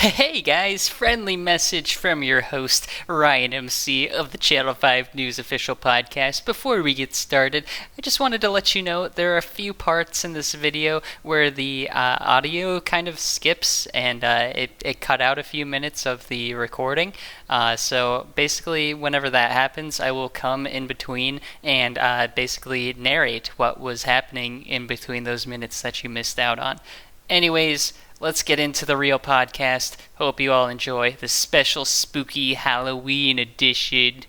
Hey guys, friendly message from your host, Ryan MC of the Channel 5 News Official Podcast. Before we get started, I just wanted to let you know there are a few parts in this video where the audio kind of skips and it cut out a few minutes of the recording. So basically, whenever that happens, I will come in between and basically narrate what was happening in between those minutes that you missed out on. Anyways, let's get into the real podcast. Hope you all enjoy the special spooky Halloween edition.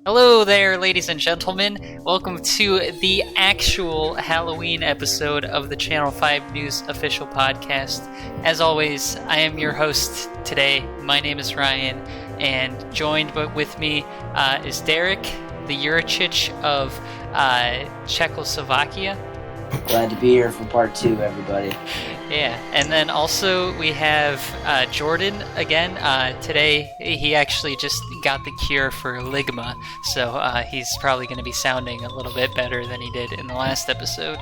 Hello there, ladies and gentlemen. Welcome to the actual Halloween episode of the Channel 5 News Official Podcast. As always, I am your host today. My name is Ryan, and joined with me is Derek, the Juricic of Czechoslovakia. Glad to be here for part 2, everybody. Yeah, and then also we have Jordan again. Today he actually just got the cure for ligma, so he's probably going to be sounding a little bit better than he did in the last episode.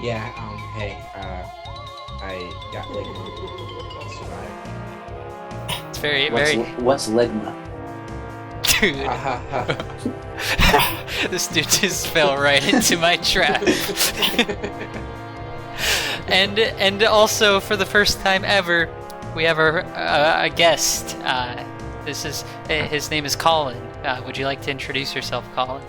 Yeah, hey, I got ligma. It's very. What's ligma? Dude. This dude just fell right into my trap. and also, for the first time ever, we have a guest. His name is Colin. Would you like to introduce yourself, Colin?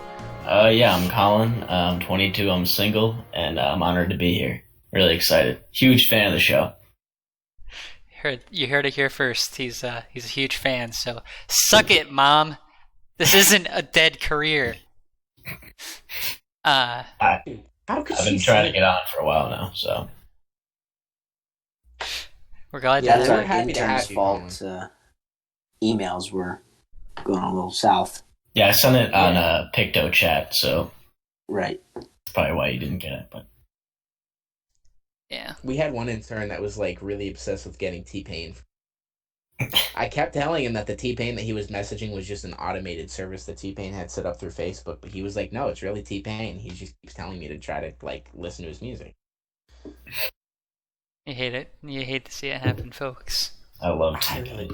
Yeah, I'm Colin. I'm 22. I'm single, and I'm honored to be here. Really excited. Huge fan of the show. You heard it here first. He's a huge fan. So suck it, Mom. This isn't a dead career. How could I've been trying to get on for a while now, so we're glad Yeah, to that's have our happy to intern's have you, fault. Emails were going a little south. yeah, I sent it on a Picto chat, so Right. that's probably why you didn't get it. But Yeah. We had one intern that was like really obsessed with getting T-Pain. I kept telling him that the T-Pain that he was messaging was just an automated service that T-Pain had set up through Facebook, but he was like, no, it's really T-Pain. He just keeps telling me to try to like listen to his music. You hate it. You hate to see it happen, folks. I love I T. really,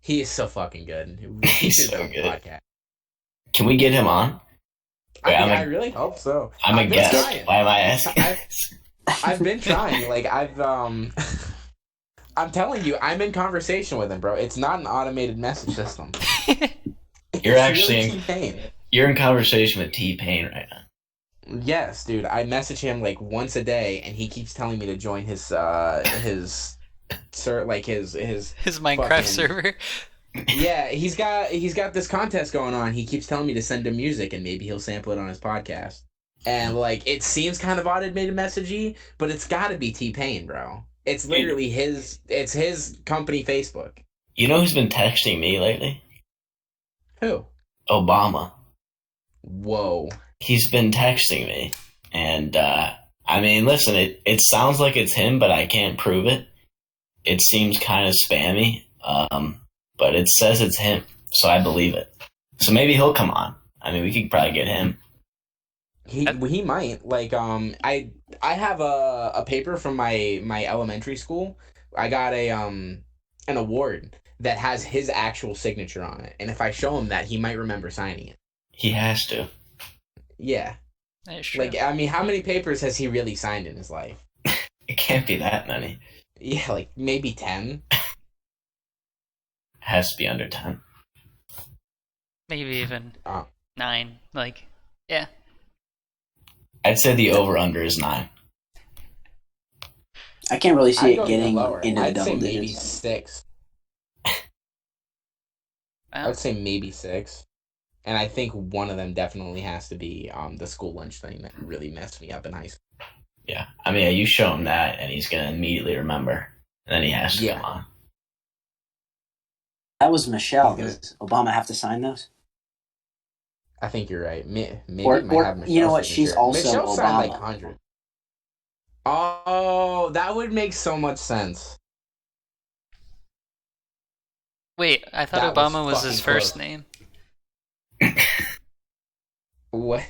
he is so fucking good. He's so on the good. podcast. Can we get him on? Wait, I really hope so. I'm a I've been guest. trying. Why am I asking? I've been trying. Like I'm telling you, I'm in conversation with him, bro. It's not an automated message system. You're It's actually really in- T-Pain. You're in conversation with T-Pain right now. Yes, dude. I message him like once a day, and he keeps telling me to join his Minecraft Minecraft fucking- server. Yeah, he's got this contest going on. He keeps telling me to send him music, and maybe he'll sample it on his podcast. And like, it seems kind of automated messagey, but it's got to be T-Pain, bro. It's literally his company Facebook. You know who's been texting me lately? Who? Obama. Whoa. He's been texting me, and I mean, listen, it sounds like it's him, but I can't prove it. It seems kind of spammy, but it says it's him, so I believe it. So maybe he'll come on. I mean, we could probably get him. He might. Like, I have a paper from my elementary school. I got an award that has his actual signature on it, and if I show him that, he might remember signing it. He has to. Yeah. That's true. Like, I mean, how many papers has he really signed in his life? It can't be that many. Yeah, like maybe 10. It has to be under 10. Maybe even Oh. 9. Like, yeah. I'd say the over-under is 9. I can't really see I'd it go getting even lower. into the I'd say double maybe digits. 6. Wow. I'd say maybe 6. And I think one of them definitely has to be the school lunch thing that really messed me up in high school. Yeah. I mean, yeah, you show him that, and he's going to immediately remember. And then he has to come on. That was Michelle. Does Obama have to sign those? I think you're right. Maybe Or- it might or, have Michelle's you know what, she's signature. also Michelle signed like Obama. 100. Oh, that would make so much sense. Wait, I thought That Obama was fucking his first close. name. What?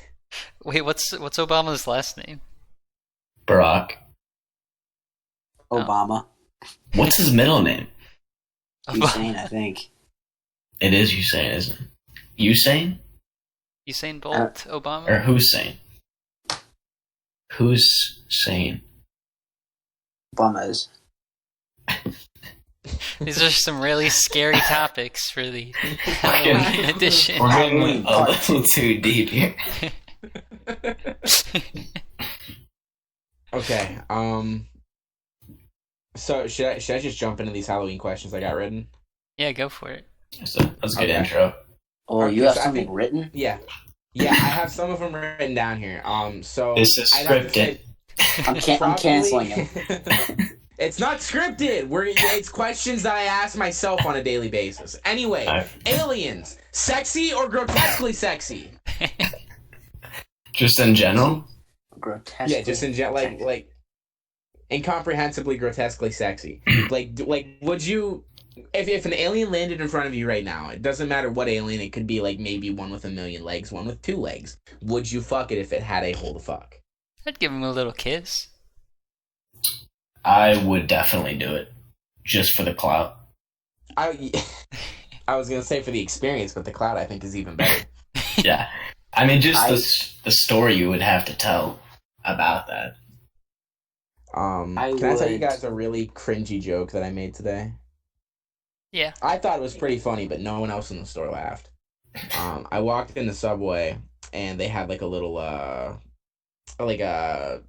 Wait, what's Obama's last name? Barack. Obama. What's his middle name? Hussein, I think. It is Usain, isn't it? Usain? Usain Bolt, Obama? Or Hussein? Who's sane? Obama is. These are some really scary topics for the Halloween edition. We're getting a little too deep here. Okay. So should I just jump into these Halloween questions I got written? Yeah, go for it. That's a good intro. Oh, you have something written? Yeah, I have some of them written down here. So This is scripted. I'm canceling him. It's not scripted. It's questions that I ask myself on a daily basis. Anyway, aliens, sexy or grotesquely sexy? Just in general? Grotesquely. Yeah, just in like incomprehensibly grotesquely sexy. like would you, if an alien landed in front of you right now, it doesn't matter what alien, it could be like maybe one with 1 million legs, one with 2 legs. Would you fuck it if it had a hole to fuck? I'd give him a little kiss. I would definitely do it. Just for the clout. I was gonna say for the experience, but the cloud I think is even better. Yeah. I mean, just the story you would have to tell about that. Can I tell you guys a really cringy joke that I made today? Yeah. I thought it was pretty funny, but no one else in the store laughed. I walked in the Subway, and they had like a little, like a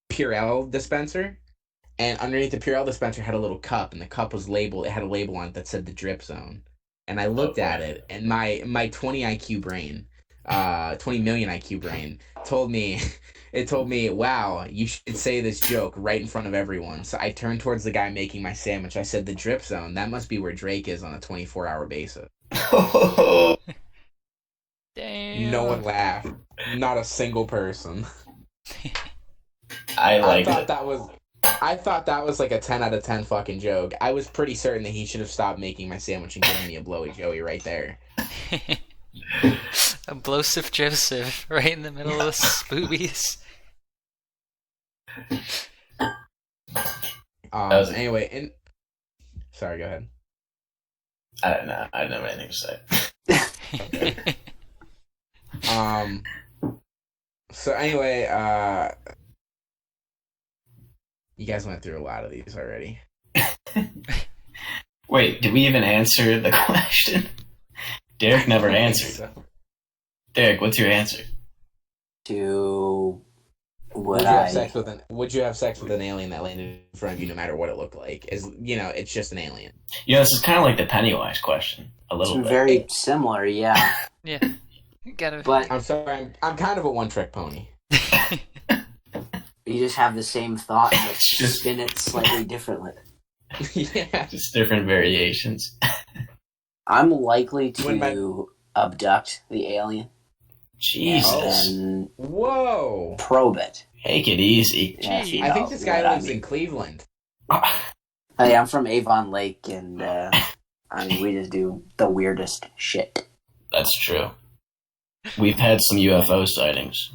Purell dispenser. And underneath the Purell dispenser had a little cup, and the cup was labeled, it had a label on it that said the drip zone. And I looked at it, and my 20 IQ brain, 20 million IQ brain told me, wow, you should say this joke right in front of everyone. So I turned towards the guy making my sandwich. I said, the drip zone, that must be where Drake is on a 24-hour basis. Damn. No one laughed. Not a single person. I thought that was like a 10 out of 10 fucking joke. I was pretty certain that he should have stopped making my sandwich and given me a blowy Joey right there. A Blosif Joseph right in the middle of the spoobies. Anyway, sorry, go ahead. I don't know. I don't have anything to say. Okay. So anyway, you guys went through a lot of these already. Wait, did we even answer the question? Derek never answered. So, Derek, what's your answer? would you have sex with an alien that landed in front of you no matter what it looked like? It's just an alien. This is kind of like the Pennywise question. A little bit. Very similar, yeah. Yeah. But I'm sorry, I'm kind of a one-trick pony. you just have the same thought, but just spin it slightly differently. Yeah. Just different variations. I'm likely to abduct the alien. Jesus. And Whoa. probe it. Take it easy. Yeah, if you I know think this guy what I lives mean. in Cleveland. Hey, I'm from Avon Lake, and we just do the weirdest shit. That's true. We've had some UFO sightings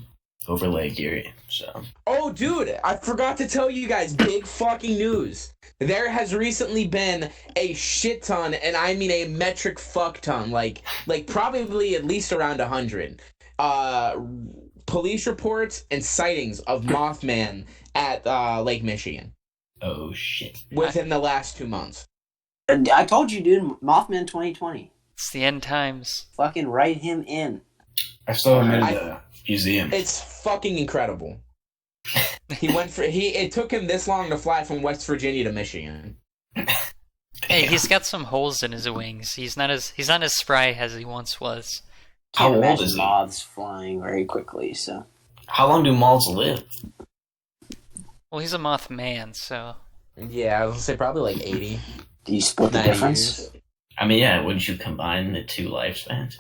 over Lake Erie, so. Oh, dude, I forgot to tell you guys, big fucking news. There has recently been a shit ton, and I mean a metric fuck ton, like probably at least around 100. Police reports and sightings of Mothman at Lake Michigan. Oh, shit. Within the last 2 months. I told you, dude, Mothman 2020. It's the end times. Fucking write him in. I saw him in the museum. It's fucking incredible. It took him this long to fly from West Virginia to Michigan. Hey, he's got some holes in his wings. He's not as spry as he once was. How Can't old imagine is he? moths flying very quickly, so. How long do moths live? Well, he's a Mothman, so. Yeah, I was gonna say probably like 80. Do you split the 90 difference? years. I mean, yeah, wouldn't you combine the two lifespans?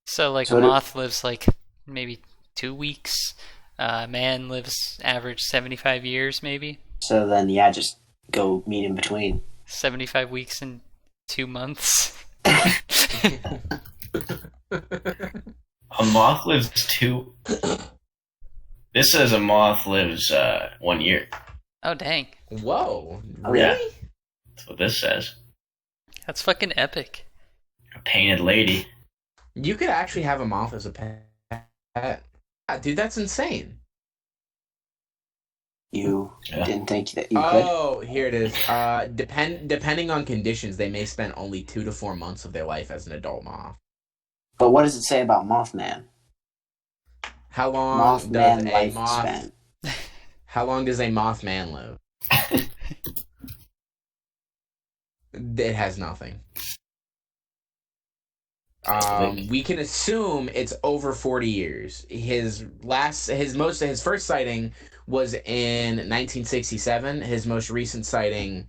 So, like, So a do- moth lives, like, maybe 2 weeks. Man lives average 75 years, maybe. So then, yeah, just go meet in between. 75 weeks and 2 months. A moth lives 2... This says a moth lives 1 year. Oh, dang. Whoa. Oh, Really? yeah. That's what this says. That's fucking epic. A painted lady. You could actually have a moth as a pet. Dude, that's insane. You Yeah. didn't think that you could? Oh, here it is. Depending on conditions, they may spend only 2 to 4 months of their life as an adult moth. But what does it say about Mothman? How long does Mothman a moth? lifespan. How long does a Mothman live? It has nothing. We can assume it's over 40 years. His first sighting was in 1967. His most recent sighting,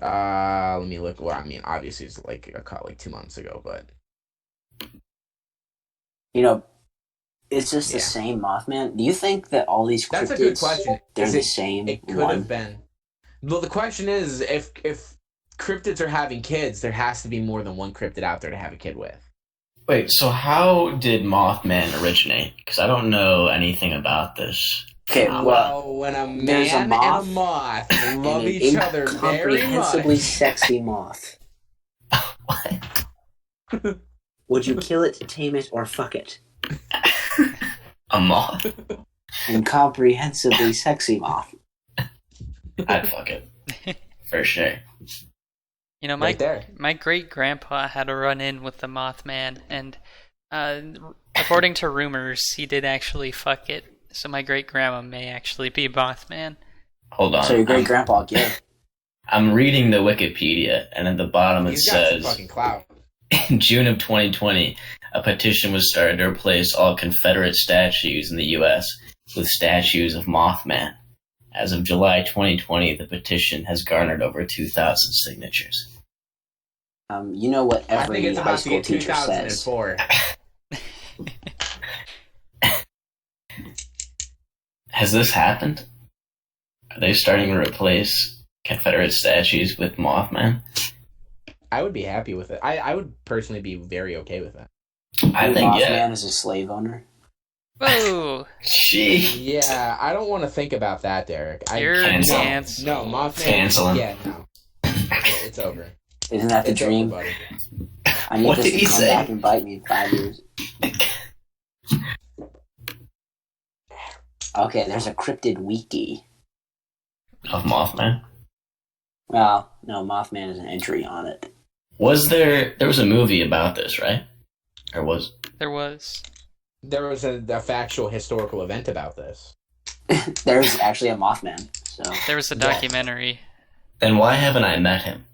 let me look. Well, I mean, obviously it's like 2 months ago, but You know, it's just the same Mothman. Do you think that all these cryptids, that's a good question. they're the same It could one? have been. Well, the question is, if cryptids are having kids, there has to be more than one cryptid out there to have a kid with. Wait, so how did Mothman originate? Because I don't know anything about this. Okay, Well, when a man there's a and moth a moth and love an each other very incomprehensibly much. sexy moth. What? Would you kill it, tame it, or fuck it? A moth? Incomprehensibly sexy moth. I'd fuck it. For sure. You know, Right there. my great grandpa had a run in with the Mothman, and according to rumors, he did actually fuck it. So my great grandma may actually be Mothman. Hold on. So your great grandpa gay. I'm reading the Wikipedia, and at the bottom it He's got some says, fucking clout. in June of 2020, a petition was started to replace all Confederate statues in the U.S. with statues of Mothman. As of July 2020, the petition has garnered over 2,000 signatures. You know what I think every it's high about to school get teacher says. 2004. Has this happened? Are they starting to replace Confederate statues with Mothman? I would be happy with it. I would personally be very okay with that. I think, Mothman yeah. is a slave owner. Whoa! Gee. Yeah, I don't want to think about that, Derek. You're Cancel. canceled. No, Mothman. Cancel him. Yeah, no. It's over. Isn't that the It's dream? over, buddy. I need What this did to he come say? back and bite me in 5 years. Okay, there's a cryptid wiki. Of Mothman? Well, no, Mothman is an entry on it. There was a movie about this, right? Or was... There was. There was a factual historical event about this. There's actually a Mothman. So There was a Yeah. documentary. Then why haven't I met him?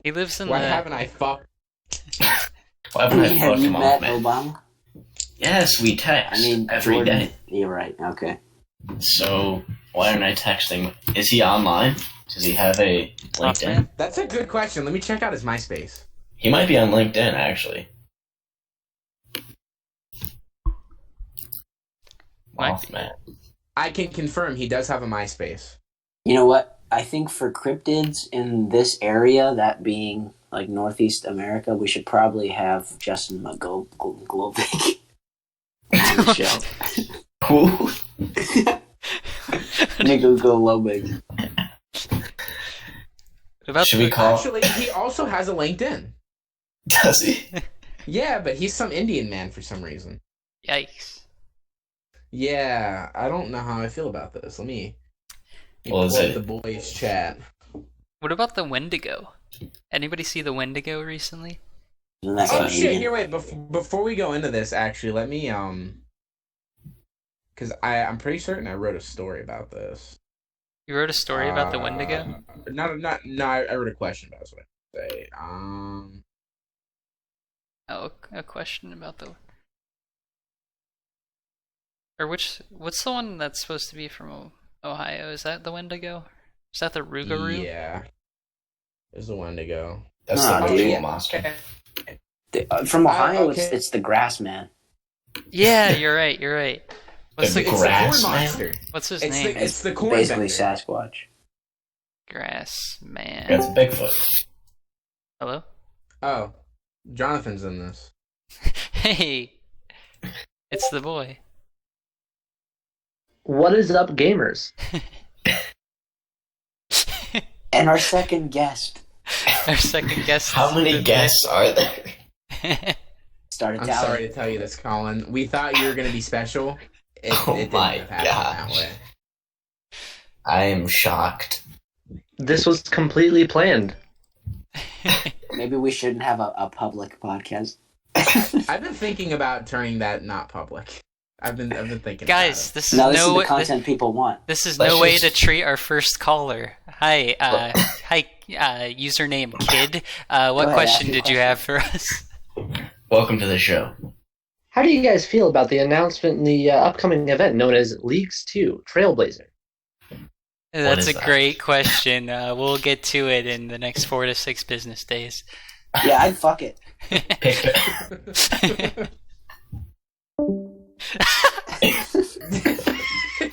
He lives in Why the. haven't I fucked? Why haven't I have fucked you met Mothman? Obama? Yes, we text I mean, every Jordan. day. You're right. Okay. So why aren't I texting? Is he online? Does he have a LinkedIn? Mothman? That's a good question. Let me check out his MySpace. He might be on LinkedIn, actually. Might be. Mothman. I can confirm he does have a MySpace. You know what? I think for cryptids in this area, that being like Northeast America, we should probably have Justin McGlovic on the show. Who? McGlovic. What about Should we the- call? Actually, he also has a LinkedIn. Does he? Yeah, but he's some Indian man for some reason. Yikes. Yeah, I don't know how I feel about this. Let me Well, is pull up it- the boys' chat. What about the Wendigo? Anybody see the Wendigo recently? Isn't that Oh shit! Canadian? Here, wait. Before we go into this, actually, let me because I'm pretty certain I wrote a story about this. You wrote a story about the Wendigo? No. I wrote a question about it. That's what I say. Oh, a question about the. Or what's the one that's supposed to be from Ohio? Is that the Wendigo? Is that the Rougarou? Yeah, there's the one to go. That's Oh, the dude. ritual monster. From Ohio, okay. it's the grass man. Yeah, you're right. What's The the, It's grass the corn man? monster. what's his It's name? it's the corn Basically vendor. Sasquatch. Grass man. That's Bigfoot. Hello? Oh, Jonathan's in this. Hey, it's the boy. What is up, gamers? And our second guest. Our second guest. How many guests are there? Started I'm tallying. sorry to tell you this, Colin. We thought you were going to be special. It didn't my happen that gosh. way. I am shocked. This was completely planned. Maybe we shouldn't have a public podcast. I've been thinking about turning that not public. I've been thinking Guys, about this is No, this is no the content people want. this is Let's no way just- to treat our first caller. Hi, username kid. What ahead, question ask your did you have for us? Welcome to the show. How do you guys feel about the announcement in the upcoming event known as Leagues 2 Trailblazer? That's a is that? great question. We'll get to it in the next 4 to 6 business days. Yeah, I'd fuck it.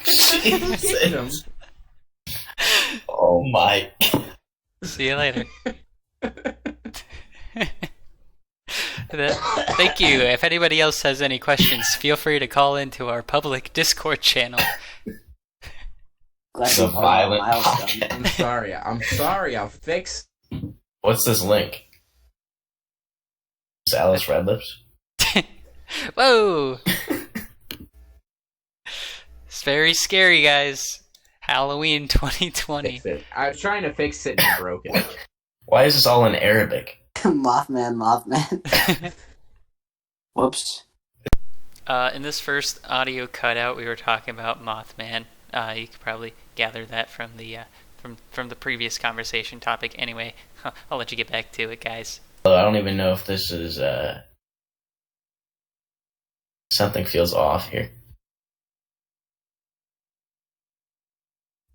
Jesus. Oh my. See you later. Thank you. If anybody else has any questions, feel free to call into our public Discord channel. Glad The you're part of the violent milestone. podcast. I'm sorry. I'll fix. What's this link? Is Alice Red Lips? Whoa! It's very scary, guys. Halloween 2020. Fix it. I was trying to fix it and broke it. Why is this all in Arabic? Mothman. Whoops. In this first audio cutout, we were talking about Mothman. You could probably gather that from the from the previous conversation topic. Anyway, I'll let you get back to it, guys. I don't even know if this is something feels off here.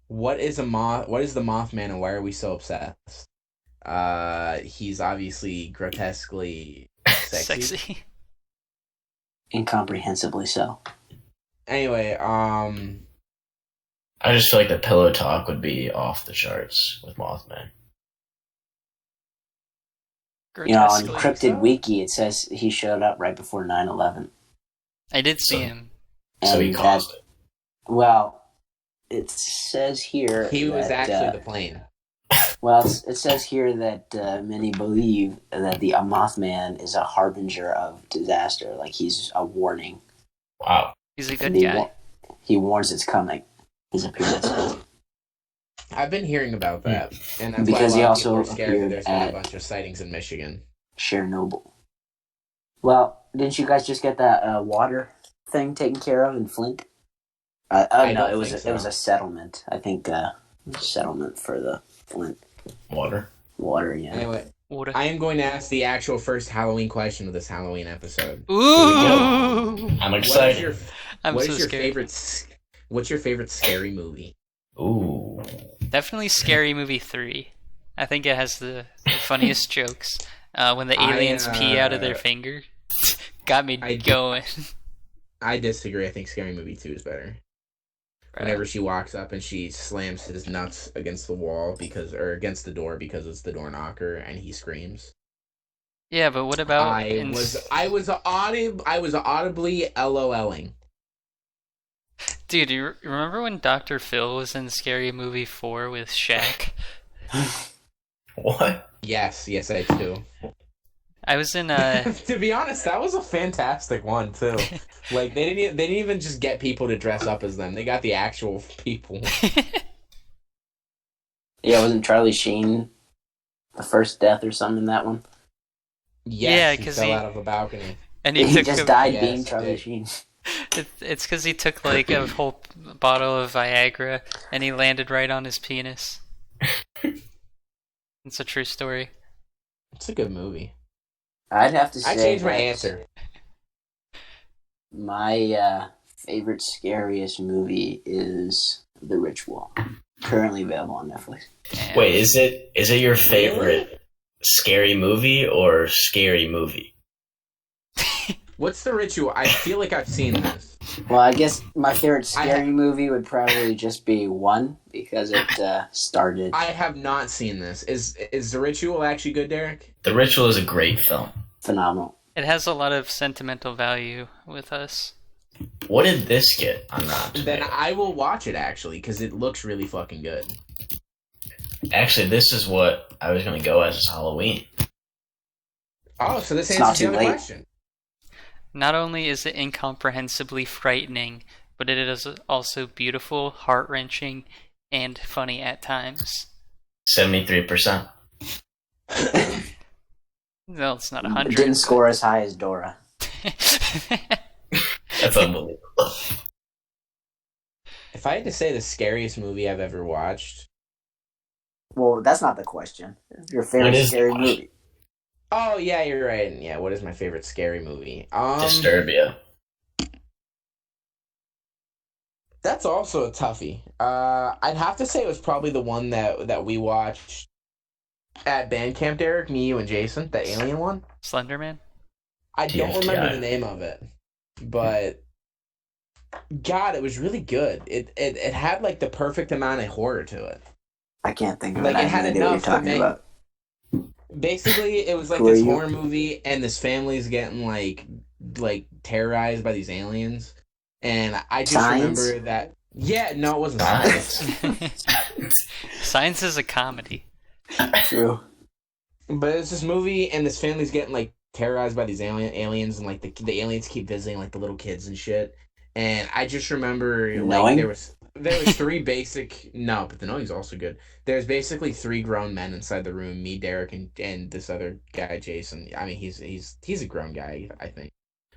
What is the Mothman, and why are we so obsessed? He's obviously grotesquely sexy. Incomprehensibly so. Anyway, I just feel like the pillow talk would be off the charts with Mothman. You know, on Grotesquely. Cryptid Wiki, it says he showed up right before 9/11. I did see So- him. So he And caused it. Well, it says here he was that, actually the plane. well, it says here that many believe that the Mothman is a harbinger of disaster. Like he's a warning. Wow. He's a good And guy. he warns it's coming. His appearance. I've been hearing about that, and that's Because why he a lot of also people are scared that appeared there's been a at- bunch of sightings in Michigan. Chernobyl. Well, didn't you guys just get that water thing taken care of in Flint? I No, don't it was think it was so. a settlement. I think settlement for the Flint Water. water. Yeah. Anyway, What I am going to ask the actual first Halloween question of this Halloween episode. Ooh! I'm What is excited. your I'm what so is your scared. favorite? What's your favorite scary movie? Ooh. Definitely Scary Movie 3. I think it has the funniest jokes. When the aliens pee out of their finger. Got me I- going. I disagree. I think Scary Movie 2 is better. Whenever she walks up and she slams his nuts against the wall against the door because it's the door knocker and he screams. Yeah, but what about... I was audibly LOLing. Dude, you remember when Dr. Phil was in Scary Movie 4 with Shaq? What? Yes, I do. I was in To be honest, that was a fantastic one too. Like they didn't even just get people to dress up as them. They got the actual people. Yeah, wasn't Charlie Sheen the first death or something in that one? Yes, Yeah, he 'cause fell he- out of a balcony. and He took just died Yes, being he Charlie did. Sheen. It's because he took like a whole bottle of Viagra and he landed right on his penis. It's a true story. It's a good movie. I'd have to say I changed my that answer. My favorite scariest movie is The Ritual. Currently available on Netflix. Damn. Wait, is it your favorite scary movie or scary movie? What's the ritual? I feel like I've seen this. Well, I guess my favorite I scary movie would probably just be One because it started. I have not seen this. Is the ritual actually good, Derek? The Ritual is a great film. Phenomenal. It has a lot of sentimental value with us. What did this get on Rotten Then Tomatoes? I will watch it actually because it looks really fucking good. Actually, this is what I was going to go as Halloween. Oh, so this It's not answers the too other late. question. Not only is it incomprehensibly frightening, but it is also beautiful, heart-wrenching, and funny at times. 73%. No, it's not It 100. didn't score as high as Dora. That's unbelievable. If I had to say the scariest movie I've ever watched... Well, that's not the question. Your What favorite is the scary question? movie. Oh, yeah, you're right. Yeah, what is my favorite scary movie? Disturbia. That's also a toughie. I'd have to say it was probably the one that we watched at band camp, Derek, me, you, and Jason, the alien one. Slenderman? I don't remember TFTI. the name of it, but God, it was really good. It had like the perfect amount of horror to it. I can't think of Like, it. I it have had no idea what you're enough to talking make- about. Basically, it was like Who are this you? horror movie, and this family's getting like terrorized by these aliens, and I just Signs? remember that. Yeah, no, it wasn't Signs. Science is a comedy. True. But it's this movie, and this family's getting like terrorized by these aliens, and like the aliens keep visiting like the little kids and shit. And I just remember like Knowing? there was three basic but the knowing's also good. There's basically three grown men inside the room, me, Derek, and this other guy, Jason. I mean, he's a grown guy, I think.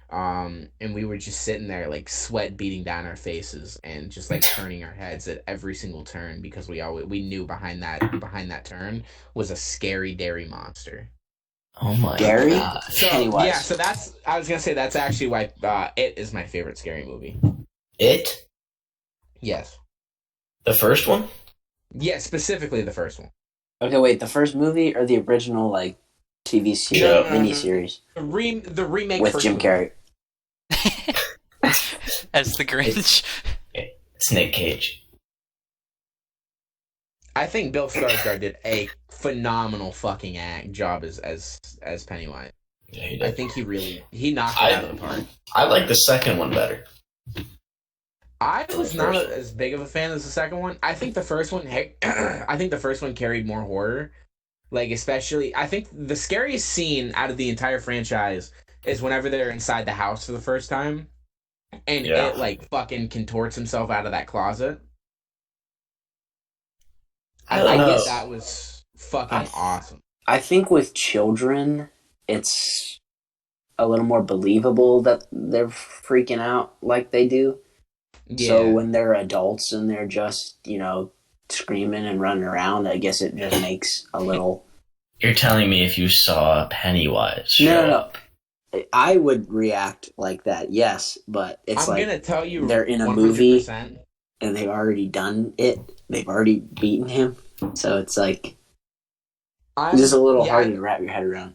And we were just sitting there like sweat beating down our faces and just like turning our heads at every single turn because we knew behind that turn was a scary dairy monster. Oh my Gary? god. So Pennywise. yeah, so I was gonna say that's actually why It is my favorite scary movie. It? Yes. The first one? Yeah, specifically the first one. Okay, wait. The first movie or the original like TV series, No. miniseries The remake with first Jim movie. Carrey? As the Grinch. It's Nick Cage. I think Bill Skarsgård did a phenomenal fucking job as Pennywise. Yeah, he I did. think he knocked it out of the park. I like the second one better. I was not First. as big of a fan as the second one. I think the first one carried more horror. Like, especially, I think the scariest scene out of the entire franchise is whenever they're inside the house for the first time, and Yeah. it, like, fucking contorts himself out of that closet. I don't I know. guess that was fucking awesome. I think with children, it's a little more believable that they're freaking out like they do. Yeah. So when they're adults and they're just, screaming and running around, I guess it just makes a little... You're telling me if you saw Pennywise show No. up. I would react like that, yes, but it's I'm gonna tell you, they're in a 100%. movie and they've already done it. They've already beaten him. So it's like, it's just a little hard to wrap your head around.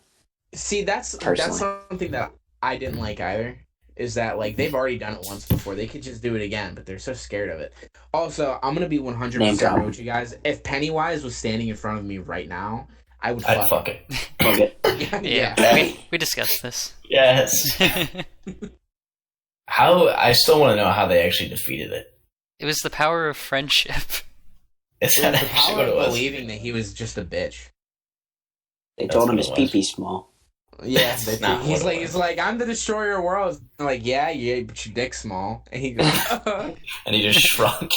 See, that's Personally. something that I didn't like either. Is that like they've already done it once before? They could just do it again, but they're so scared of it. Also, I'm gonna be 100% real with you guys. If Pennywise was standing in front of me right now, I would I'd fuck it. Okay. Yeah, we discussed this. Yes. I still want to know how they actually defeated it. It was the power of friendship. Is It that was the actually power what it of was? believing that he was just a bitch. They That's told him what his it was. pee-pee small. Yeah, That's not he's what it like, was. I'm the destroyer of worlds. I'm like, yeah, but your dick's small. And he goes, And he just shrunk.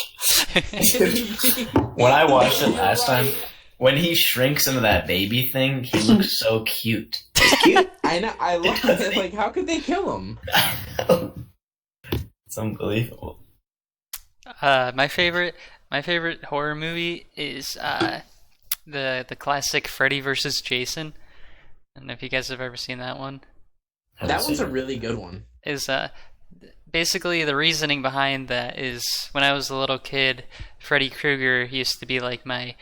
When I watched it last time, when he shrinks into that baby thing, he looks so cute. It's cute. I know, I looked at it like, how could they kill him? It's unbelievable. My favorite horror movie is the classic Freddy vs. Jason. I don't know if you guys have ever seen that one. That one's a really good one. Is basically the reasoning behind that is when I was a little kid, Freddy Krueger used to be like my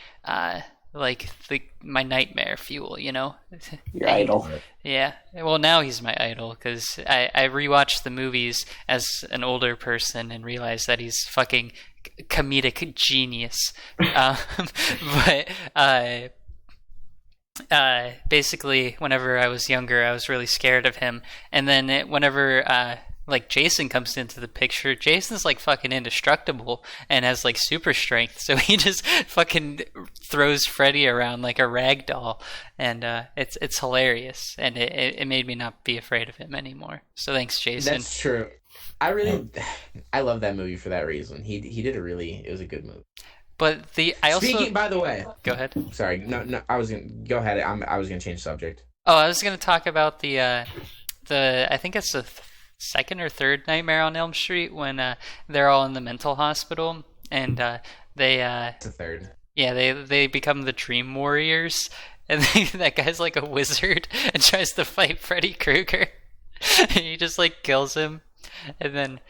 my nightmare fuel, Your idol. Yeah. Well, now he's my idol because I rewatched the movies as an older person and realized that he's fucking comedic genius. Basically, whenever I was younger, I was really scared of him. And then whenever like Jason comes into the picture. Jason's like fucking indestructible and has like super strength, so he just fucking throws Freddy around like a rag doll, and it's hilarious, and it made me not be afraid of him anymore. So thanks, Jason. That's true. I love that movie for that reason. It was a good movie. But Speaking, by the way, go ahead. Sorry, no, I was gonna go ahead. I was gonna change subject. Oh, I was gonna talk about the I think it's the second or third Nightmare on Elm Street when they're all in the mental hospital and they It's the third. Yeah, they become the Dream Warriors, and that guy's like a wizard and tries to fight Freddy Krueger, and he just like kills him, and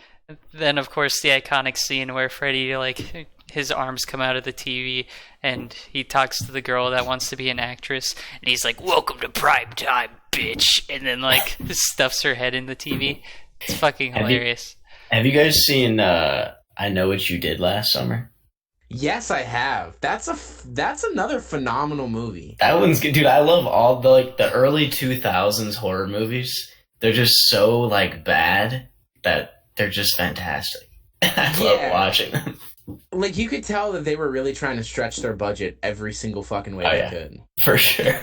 then of course the iconic scene where Freddy like his arms come out of the TV and he talks to the girl that wants to be an actress, and he's like, "Welcome to prime time, bitch," and then like stuffs her head in the TV. It's fucking hilarious. Have you guys seen I Know What You Did Last Summer? Yes, I have. That's another phenomenal movie. That one's good, dude. I love all the early 2000s horror movies. They're just so like bad that they're just fantastic. I love watching them. Like, you could tell that they were really trying to stretch their budget every single fucking way they could. For sure.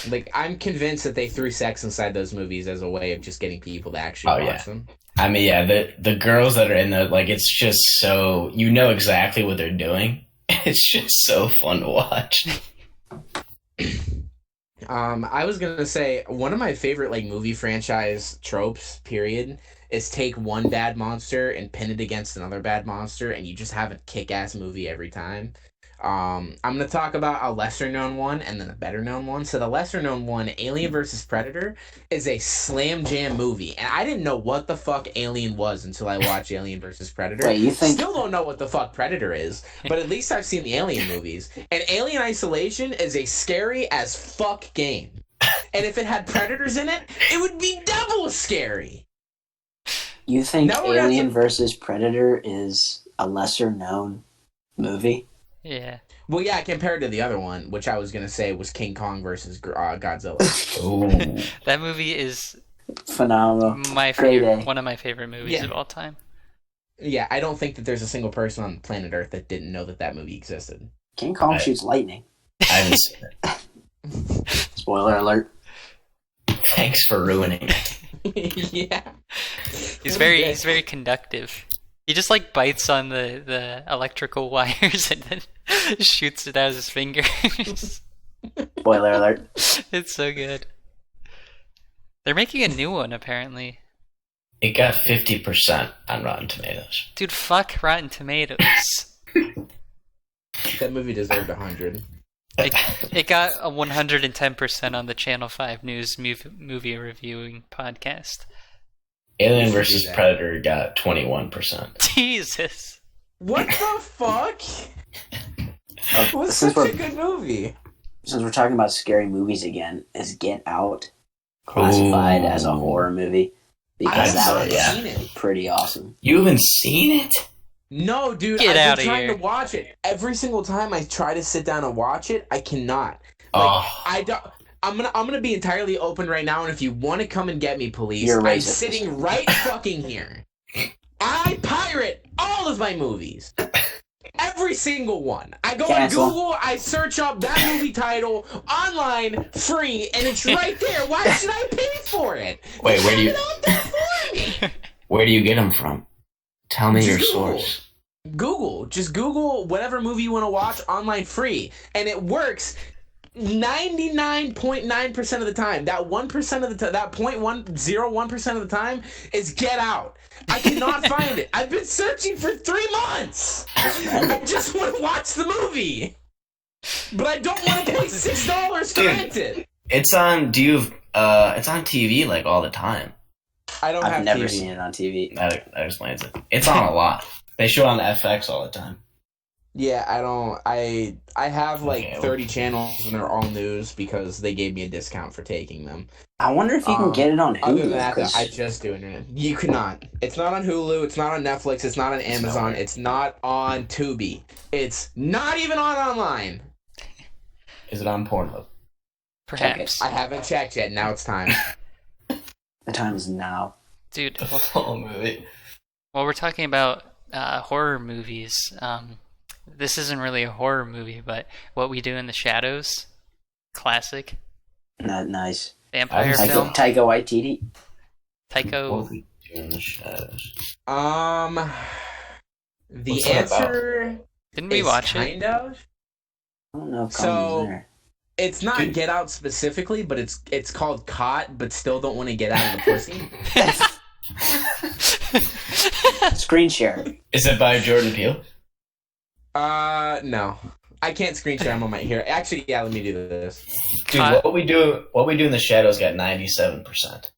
Like, I'm convinced that they threw sex inside those movies as a way of just getting people to actually watch them. I mean, yeah, the girls that are in the, like, it's just so, you know exactly what they're doing. It's just so fun to watch. I was gonna say, one of my favorite, like, movie franchise tropes, period, is take one bad monster and pin it against another bad monster, and you just have a kick-ass movie every time. I'm going to talk about a lesser-known one and then a better-known one. So the lesser-known one, Alien vs. Predator, is a slam jam movie. And I didn't know what the fuck Alien was until I watched Alien vs. Predator. Wait, you think... Still don't know what the fuck Predator is, but at least I've seen the Alien movies. And Alien Isolation is a scary as fuck game. And if it had predators in it, it would be double scary. You think Alien vs. Predator is a lesser-known movie? Yeah. Well, yeah, compared to the other one, which I was going to say was King Kong versus Godzilla. That movie is phenomenal. One of my favorite movies of all time. Yeah, I don't think that there's a single person on planet Earth that didn't know that movie existed. King Kong shoots lightning. I haven't seen it. Spoiler alert. Thanks for ruining it. Yeah. He's very conductive. He just like bites on the electrical wires and then shoots it out of his fingers. Spoiler alert. It's so good. They're making a new one apparently. It got 50% on Rotten Tomatoes. Dude, fuck Rotten Tomatoes. That movie deserved 100. It got a 110% on the Channel 5 News movie reviewing podcast. Alien vs. Predator got 21%. Jesus. What the fuck? It was such a good movie. Since we're talking about scary movies again, is Get Out classified as a horror movie? Because that was pretty awesome. You haven't seen it? No, dude. I've been trying to watch it. Every single time I try to sit down and watch it, I cannot. I don't. I'm gonna be entirely open right now, and if you want to come and get me, police, I'm sitting right fucking here. I pirate all of my movies. Every single one. I go on Google, I search up that movie title online, free, and it's right there. Why should I pay for it? Wait, where do you? For me. Where do you get them from? Tell me your source. Google. Just Google whatever movie you want to watch online free, and it works. 99.9% of the time, that 1% of the time, that 0.101% of the time is Get Out. I cannot find it. I've been searching for 3 months. I just want to watch the movie, but I don't want to pay $6 to rent it. It's on. It's on TV like all the time. I've never seen it on TV. That explains it. It's on a lot. They show it on FX all the time. Yeah, I have like 30 channels and they're all news because they gave me a discount for taking them. I wonder if you can get it on Hulu. Other than that, I just do internet. You cannot. It's not on Hulu. It's not on Netflix. It's not on Amazon. It's not on Tubi. It's not even on online. Is it on Pornhub? Perhaps. I haven't checked yet. Now it's time. The time is now. Dude, The whole movie. while we're talking about horror movies, this isn't really a horror movie, but What We Do in the Shadows, classic Not nice. vampire Taika- film. Taika Waititi. Taiko. What we do in the shadows. The What's that answer Didn't we is watch it? kind of. I don't know if So- Colin's there. It's not Dude. Get Out specifically, but it's called Caught, but still don't want to get out of the pussy. Screen share. Is it by Jordan Peele? No. I can't screen share. I'm on my here. Actually, yeah. Let me do this. Dude, Hot- what we do in the shadows got 97%.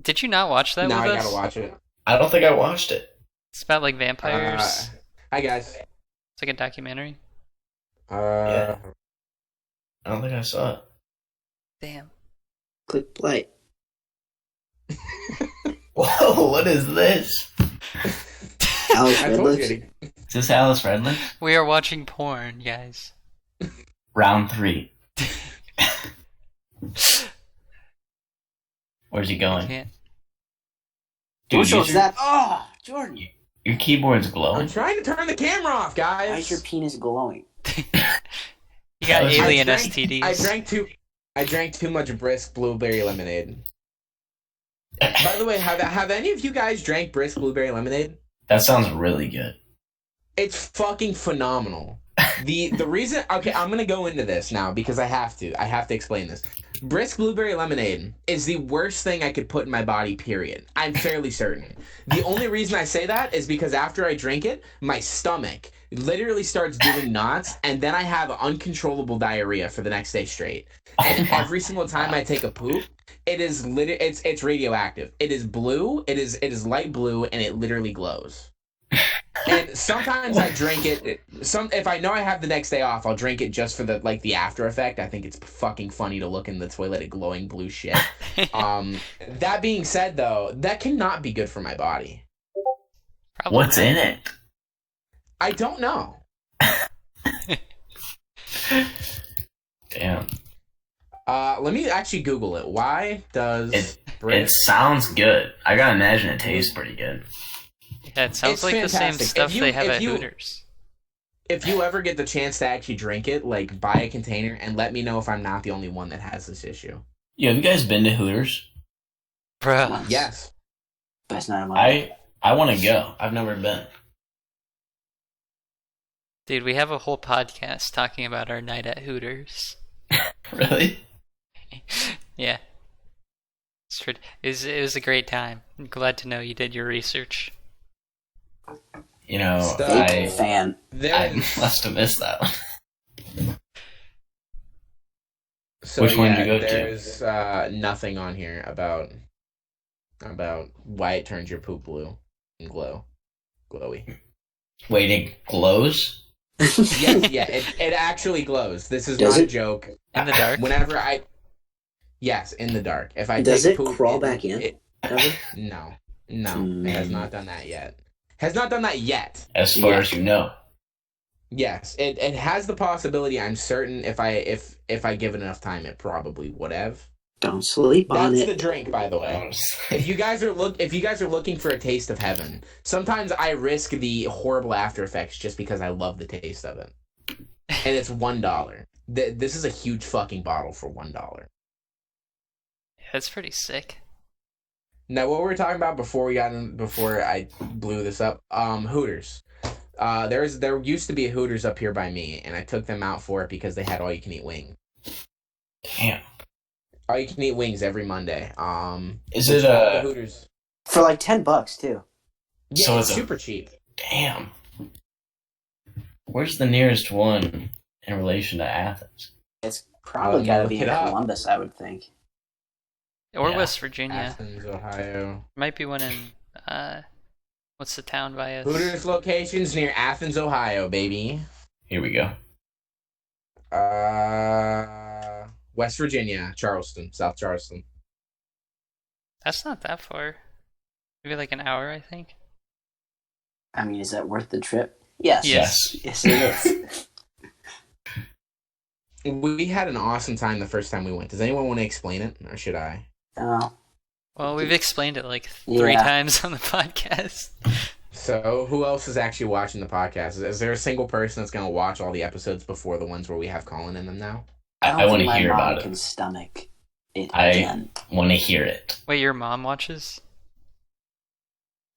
Did you not watch that Now with I us? gotta watch it. I don't think I watched it. It's about like vampires. Hi guys. It's like a documentary. Yeah. I don't think I saw it. Damn. Click play. Whoa, what is this? Alice I Red told Lips. you. Is this Alice Redland? We are watching porn, guys. Round 3. Where's he going? Can't. Dude, What show use is your, that? Oh, Jordan. your keyboard's I'm glowing. trying to turn the camera off, Why guys. is your penis glowing? You got I alien drank- STDs. I drank too much brisk blueberry lemonade. By the way, have any of you guys drank brisk blueberry lemonade? That sounds really good. It's fucking phenomenal. The reason, okay, I'm gonna go into this now because I have to explain this. Brisk blueberry lemonade is the worst thing I could put in my body, period. I'm fairly certain. The only reason I say that is because after I drink it, my stomach literally starts doing knots, and then I have uncontrollable diarrhea for the next day straight. And every single time I take a poop, it is it's radioactive. It is blue, it is light blue, and it literally glows. And sometimes I drink it. If I know I have the next day off, I'll drink it just for the after effect. I think it's fucking funny to look in the toilet at glowing blue shit. That being said, though, that cannot be good for my body. Probably What's not. in it? I don't know. Damn. Let me actually Google it. Why does It brisk? sounds good. I gotta imagine it tastes pretty good. Yeah, it sounds It's like the same fantastic. stuff If you- they have if at you- Hooters. If you ever get the chance to actually drink it, like buy a container and let me know if I'm not the only one that has this issue. Yeah, have you guys been to Hooters? Bruh. Once. Yes. Best night of my life. I want to go. I've never been. Dude, we have a whole podcast talking about our night at Hooters. Really? Yeah. It was a great time. I'm glad to know you did your research. You know, Stuff. Fake I fan. There. must have missed that one. So, Which one did you go to? There's nothing on here about why it turns your poop blue and glowy. Wait, it glows? Yeah, it actually glows. This is Does not a it? joke. In the dark? Whenever yes, in the dark. If I Does take it poop, crawl back in? Ever? No, it has not done that yet. Has not done that yet. As far Yeah. as you know. Yes, it has the possibility. I'm certain if I give it enough time, it probably would have. Don't sleep on That's it. the drink, by the way. If you guys are looking for a taste of heaven, sometimes I risk the horrible after effects just because I love the taste of it. And it's $1. This is a huge fucking bottle for $1. That's pretty sick. Now, what we were talking about before I blew this up, Hooters. There used to be a Hooters up here by me, and I took them out for it because they had all you can eat wings. Damn. All you can eat wings every Monday. Is which it all the Hooters? For like $10 too. Yeah, So it's it's a- super cheap. Damn. Where's the nearest one in relation to Athens? It's probably Let me gotta look be it in up. Columbus, I would think. Or Yeah. West Virginia. Athens, Ohio. Might be one in, what's the town by us? Hooters locations near Athens, Ohio, baby. Here we go. West Virginia, Charleston, South Charleston. That's not that far. Maybe like an hour, I think. I mean, is that worth the trip? Yes. Yes. Yes, it is. We had an awesome time the first time we went. Does anyone want to explain it, or should I? Oh, Well, we've explained it like 3 times on the podcast. So, who else is actually watching the podcast? Is there a single person that's going to watch all the episodes before the ones where we have Colin in them now? I want to hear about it. My mom can stomach it again. I want to hear it. Wait, your mom watches?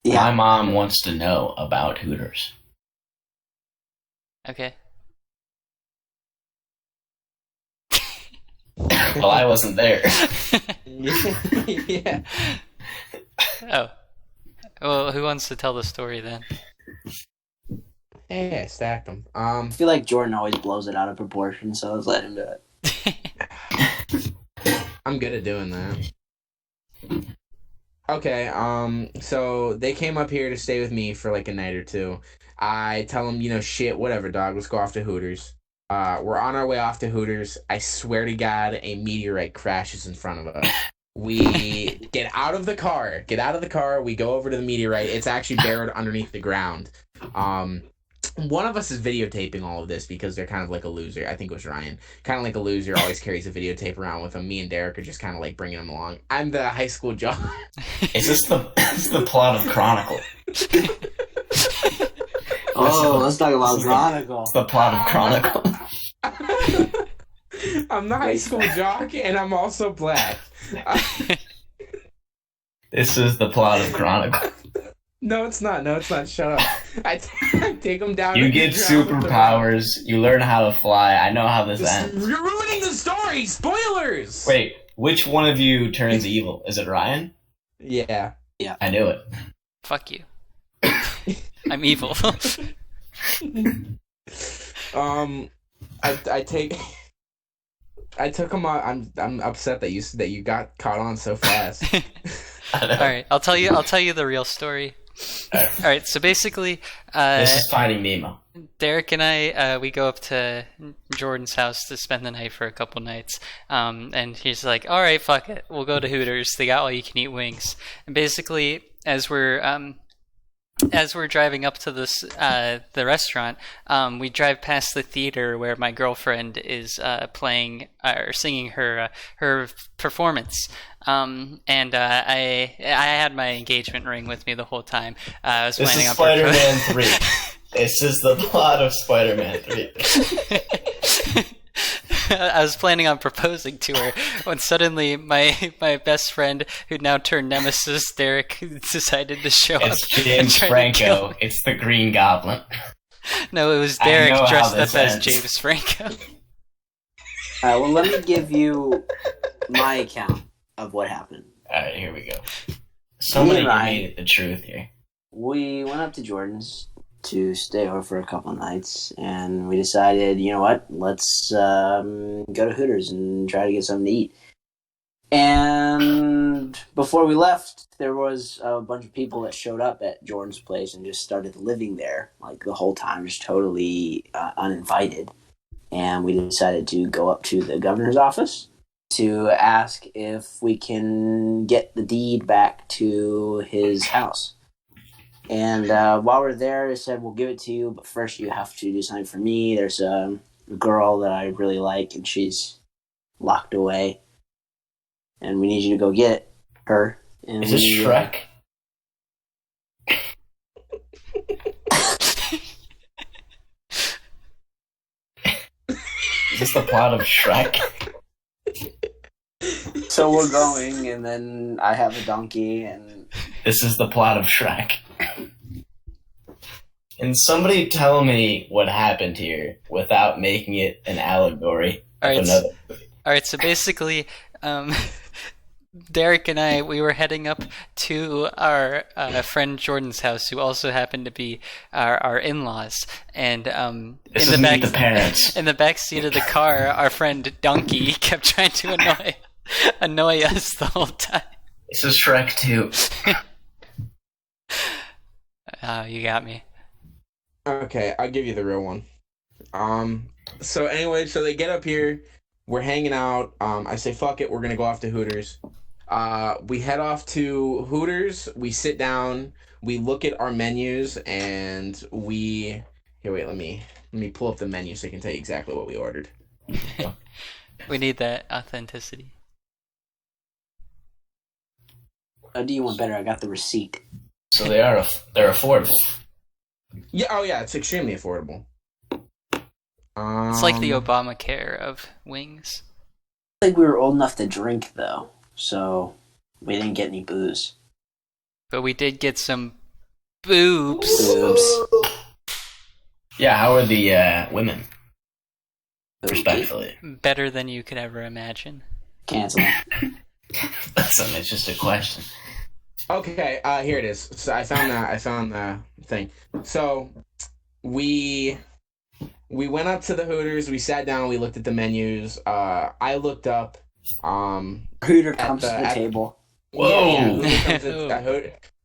Yeah. My mom wants to know about Hooters. Okay. Well, I wasn't there. Yeah. Oh. Well, who wants to tell the story then? Hey, I stacked them. I feel like Jordan always blows it out of proportion, so let's let him do it. I'm good at doing that. Okay, so they came up here to stay with me for like a night or two. I tell them, shit, whatever, dog, let's go off to Hooters. We're on our way off to Hooters. I swear to God, a meteorite crashes in front of us. We get out of the car. We go over to the meteorite. It's actually buried underneath the ground. One of us is videotaping all of this because they're kind of like a loser. I think it was Ryan. Kind of like a loser, always carries a videotape around with him. Me and Derek are just kind of like bringing him along. I'm the high school jock. Is this the plot of Chronicle? Let's talk about Chronicle. It's the plot of Chronicle. I'm the high school jock, and I'm also black. This is the plot of Chronicle. No, it's not. Shut up. I take them down. You get superpowers. You learn how to fly. I know how this ends. You're ruining the story. Spoilers. Wait, which one of you turns evil? Is it Ryan? Yeah. I knew it. Fuck you. I'm evil. I took him on. I'm upset that you got caught on so fast. All right, I'll tell you the real story. All right, so basically, this is Finding Nemo. Derek and I, we go up to Jordan's house to spend the night for a couple nights, and he's like, "All right, fuck it, we'll go to Hooters. They got all-you-can-eat wings." And basically, as we're driving up to this the restaurant, we drive past the theater where my girlfriend is playing or singing her performance. And I had my engagement ring with me the whole time. I was planning on Spider-Man 3. This is the plot of Spider-Man 3. I was planning on proposing to her when suddenly my best friend, who now turned nemesis, Derek, decided to show up. It's James Franco. It's the Green Goblin. No, it was Derek dressed up as James Franco. Alright, well, let me give you my account of what happened. Alright, here we go. Somebody made it the truth here. We went up to Jordan's to stay over for a couple of nights, and we decided, you know what, let's go to Hooters and try to get something to eat. And before we left, there was a bunch of people that showed up at Jordan's place and just started living there, like the whole time, just totally uninvited. And we decided to go up to the governor's office to ask if we can get the deed back to his house. And while we're there, they said, we'll give it to you, but first you have to do something for me. There's a girl that I really like, and she's locked away. And we need you to go get her. And is this Shrek? Is this the plot of Shrek? So we're going, and then I have a donkey, and... This is the plot of Shrek. And somebody tell me what happened here without making it an allegory of another movie. Alright, so basically, Derek and I, we were heading up to our friend Jordan's house, who also happened to be our in-laws. And in the back seat of the car, our friend Donkey kept trying to annoy us the whole time. This is Shrek 2. You got me. Okay, I'll give you the real one. So anyway, so they get up here, we're hanging out. I say, fuck it, we're gonna go off to Hooters. We head off to Hooters, we sit down, we look at our menus, and here, wait, let me pull up the menu so I can tell you exactly what we ordered. We need that authenticity. I'll do you one better. I got the receipt. So they're affordable. Yeah. Oh yeah, it's extremely affordable. It's like the Obamacare of wings. I think we were old enough to drink though, so we didn't get any booze. But we did get some boobs. Boobs. Yeah, how are the women? Respectfully. Better than you could ever imagine. Cancel. Listen, it's just a question. Okay, here it is. So I found the thing. So we went up to the Hooters. We sat down. We looked at the menus. I looked up. Hooter comes to the table. Whoa!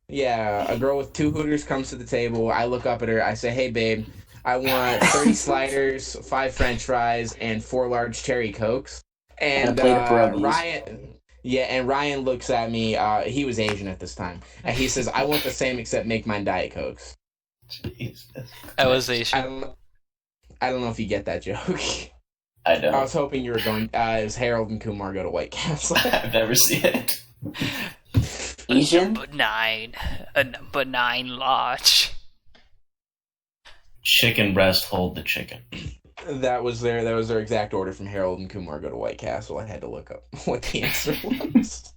Yeah, a girl with 2 Hooters comes to the table. I look up at her. I say, "Hey, babe, I want 30 sliders, 5 French fries, and 4 large cherry Cokes." And a plate of pierogies. Ryan looks at me. He was Asian at this time, and he says, "I want the same, except make mine Diet Cokes." Jesus. I was Asian. I don't know if you get that joke. I don't. I was hoping you were going. It was Harold and Kumar Go to White Castle. I've never seen it. Asian? A number 9 large. Chicken breast, hold the chicken. That was their exact order from Harold and Kumar Go to White Castle. I had to look up what the answer was.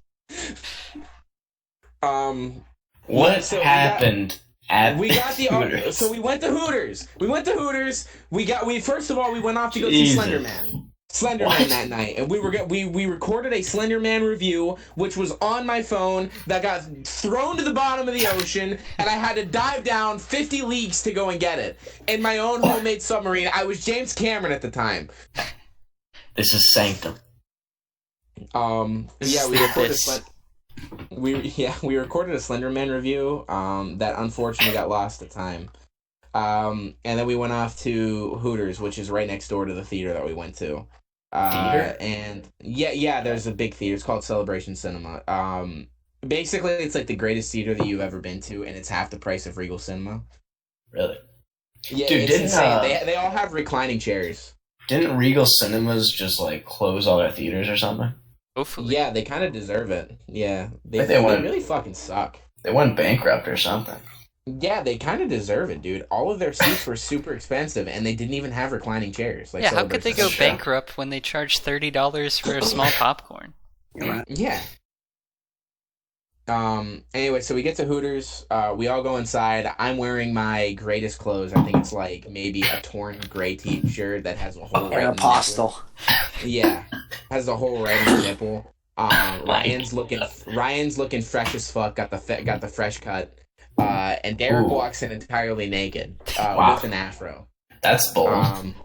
What happened at Hooters? So we went to Hooters. First of all we went off to go see Slender Man. That night, and we recorded a Slender Man review, which was on my phone, that got thrown to the bottom of the ocean, and I had to dive down 50 leagues to go and get it in my own homemade submarine. I was James Cameron at the time. This is sanctum. We recorded a Slender Man review that unfortunately got lost at time. And then we went off to Hooters, which is right next door to the theater that we went to. Theater? And there's a big theater. It's called Celebration Cinema. Basically, it's like the greatest theater that you've ever been to, and it's half the price of Regal Cinema. Really? Yeah, dude, it's insane. They all have reclining chairs. Didn't Regal Cinemas just like close all their theaters or something? Hopefully. Yeah, they kind of deserve it. Yeah, they went, really fucking suck. They went bankrupt or something. Yeah, they kind of deserve it, dude. All of their seats were super expensive, and they didn't even have reclining chairs. Like, yeah, how could they go bankrupt when they charge $30 for a small popcorn? Yeah. Anyway, so we get to Hooters. We all go inside. I'm wearing my greatest clothes. I think it's like maybe a torn gray t-shirt that has a hole right in the nipple. Yeah, has a hole right in the nipple. Ryan's looking fresh as fuck. Got the fresh cut. And Derek walks in entirely naked, with an afro. That's bold.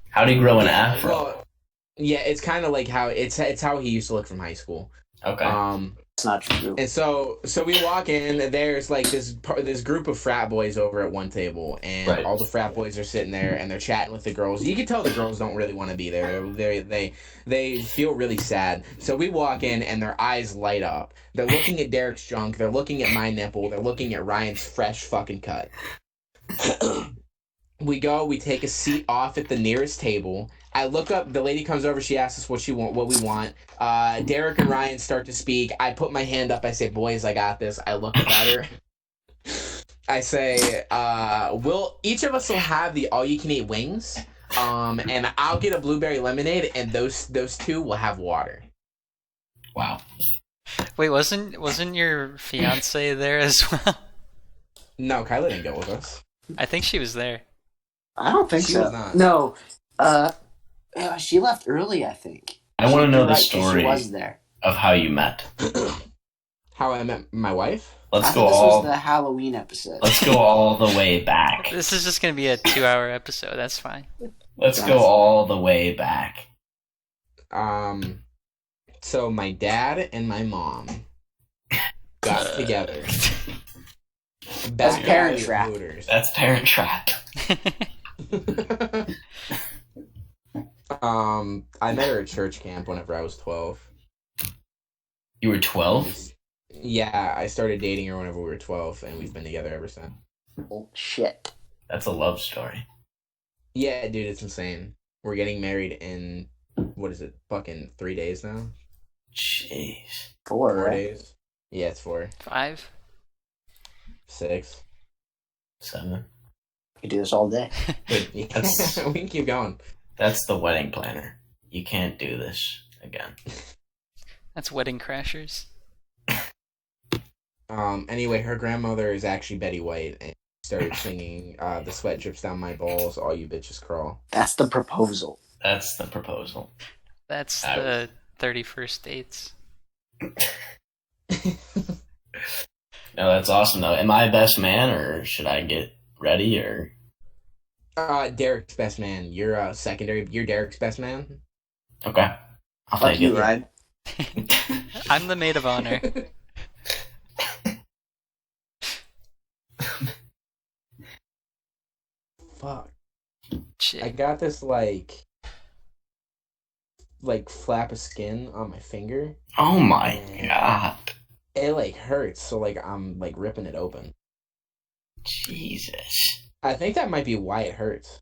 How do you grow an afro? Well, yeah, it's kind of like how it's how he used to look from high school. Okay. It's not true. And so we walk in. There's like this group of frat boys over at one table, and all the frat boys are sitting there and they're chatting with the girls. You can tell the girls don't really want to be there. They feel really sad. So we walk in and their eyes light up. They're looking at Derek's junk. They're looking at my nipple. They're looking at Ryan's fresh fucking cut. We take a seat off at the nearest table. I look up, the lady comes over, she asks us what we want. Derek and Ryan start to speak. I put my hand up, I say, "Boys, I got this." I look up at her. I say, each of us will have the all-you-can-eat wings, and I'll get a blueberry lemonade, and those two will have water. Wow. Wait, wasn't your fiance there as well? No, Kyla didn't go with us. I think she was there. I don't think she so. Was not. No. She left early, I think. I want to know the story she was there. of how you met. How I met my wife? This was the Halloween episode. Let's go all the way back. This is just going to be a 2-hour episode. That's fine. Let's go all the way back. So my dad and my mom got together. That's Parent Trap. That's Parent Trap. I met her at church camp whenever I was 12. You were 12? Yeah, I started dating her whenever we were 12, and we've been together ever since. Oh, shit. That's a love story. Yeah, dude, it's insane. We're getting married in, what is it, fucking 3 days now? Jeez. 4 days. Yeah, it's 4. 5. 6. 7. We could do this all day. Wait, that's We can keep going. that's the wedding planner. You can't do this again. That's Wedding Crashers. Anyway, her grandmother is actually Betty White, and started singing "The Sweat Drips Down My Balls, All You Bitches Crawl." That's the proposal. That's the proposal. That's the 31st dates. No, that's awesome though. Am I best man, or should I get ready, or? Derek's best man. You're secondary. You're Derek's best man. Okay, I'll Fuck take you, it. Ryan. I'm the maid of honor. Fuck. Shit. I got this like flap of skin on my finger. Oh my god. It like hurts, so like I'm like ripping it open. Jesus. I think that might be why it hurts.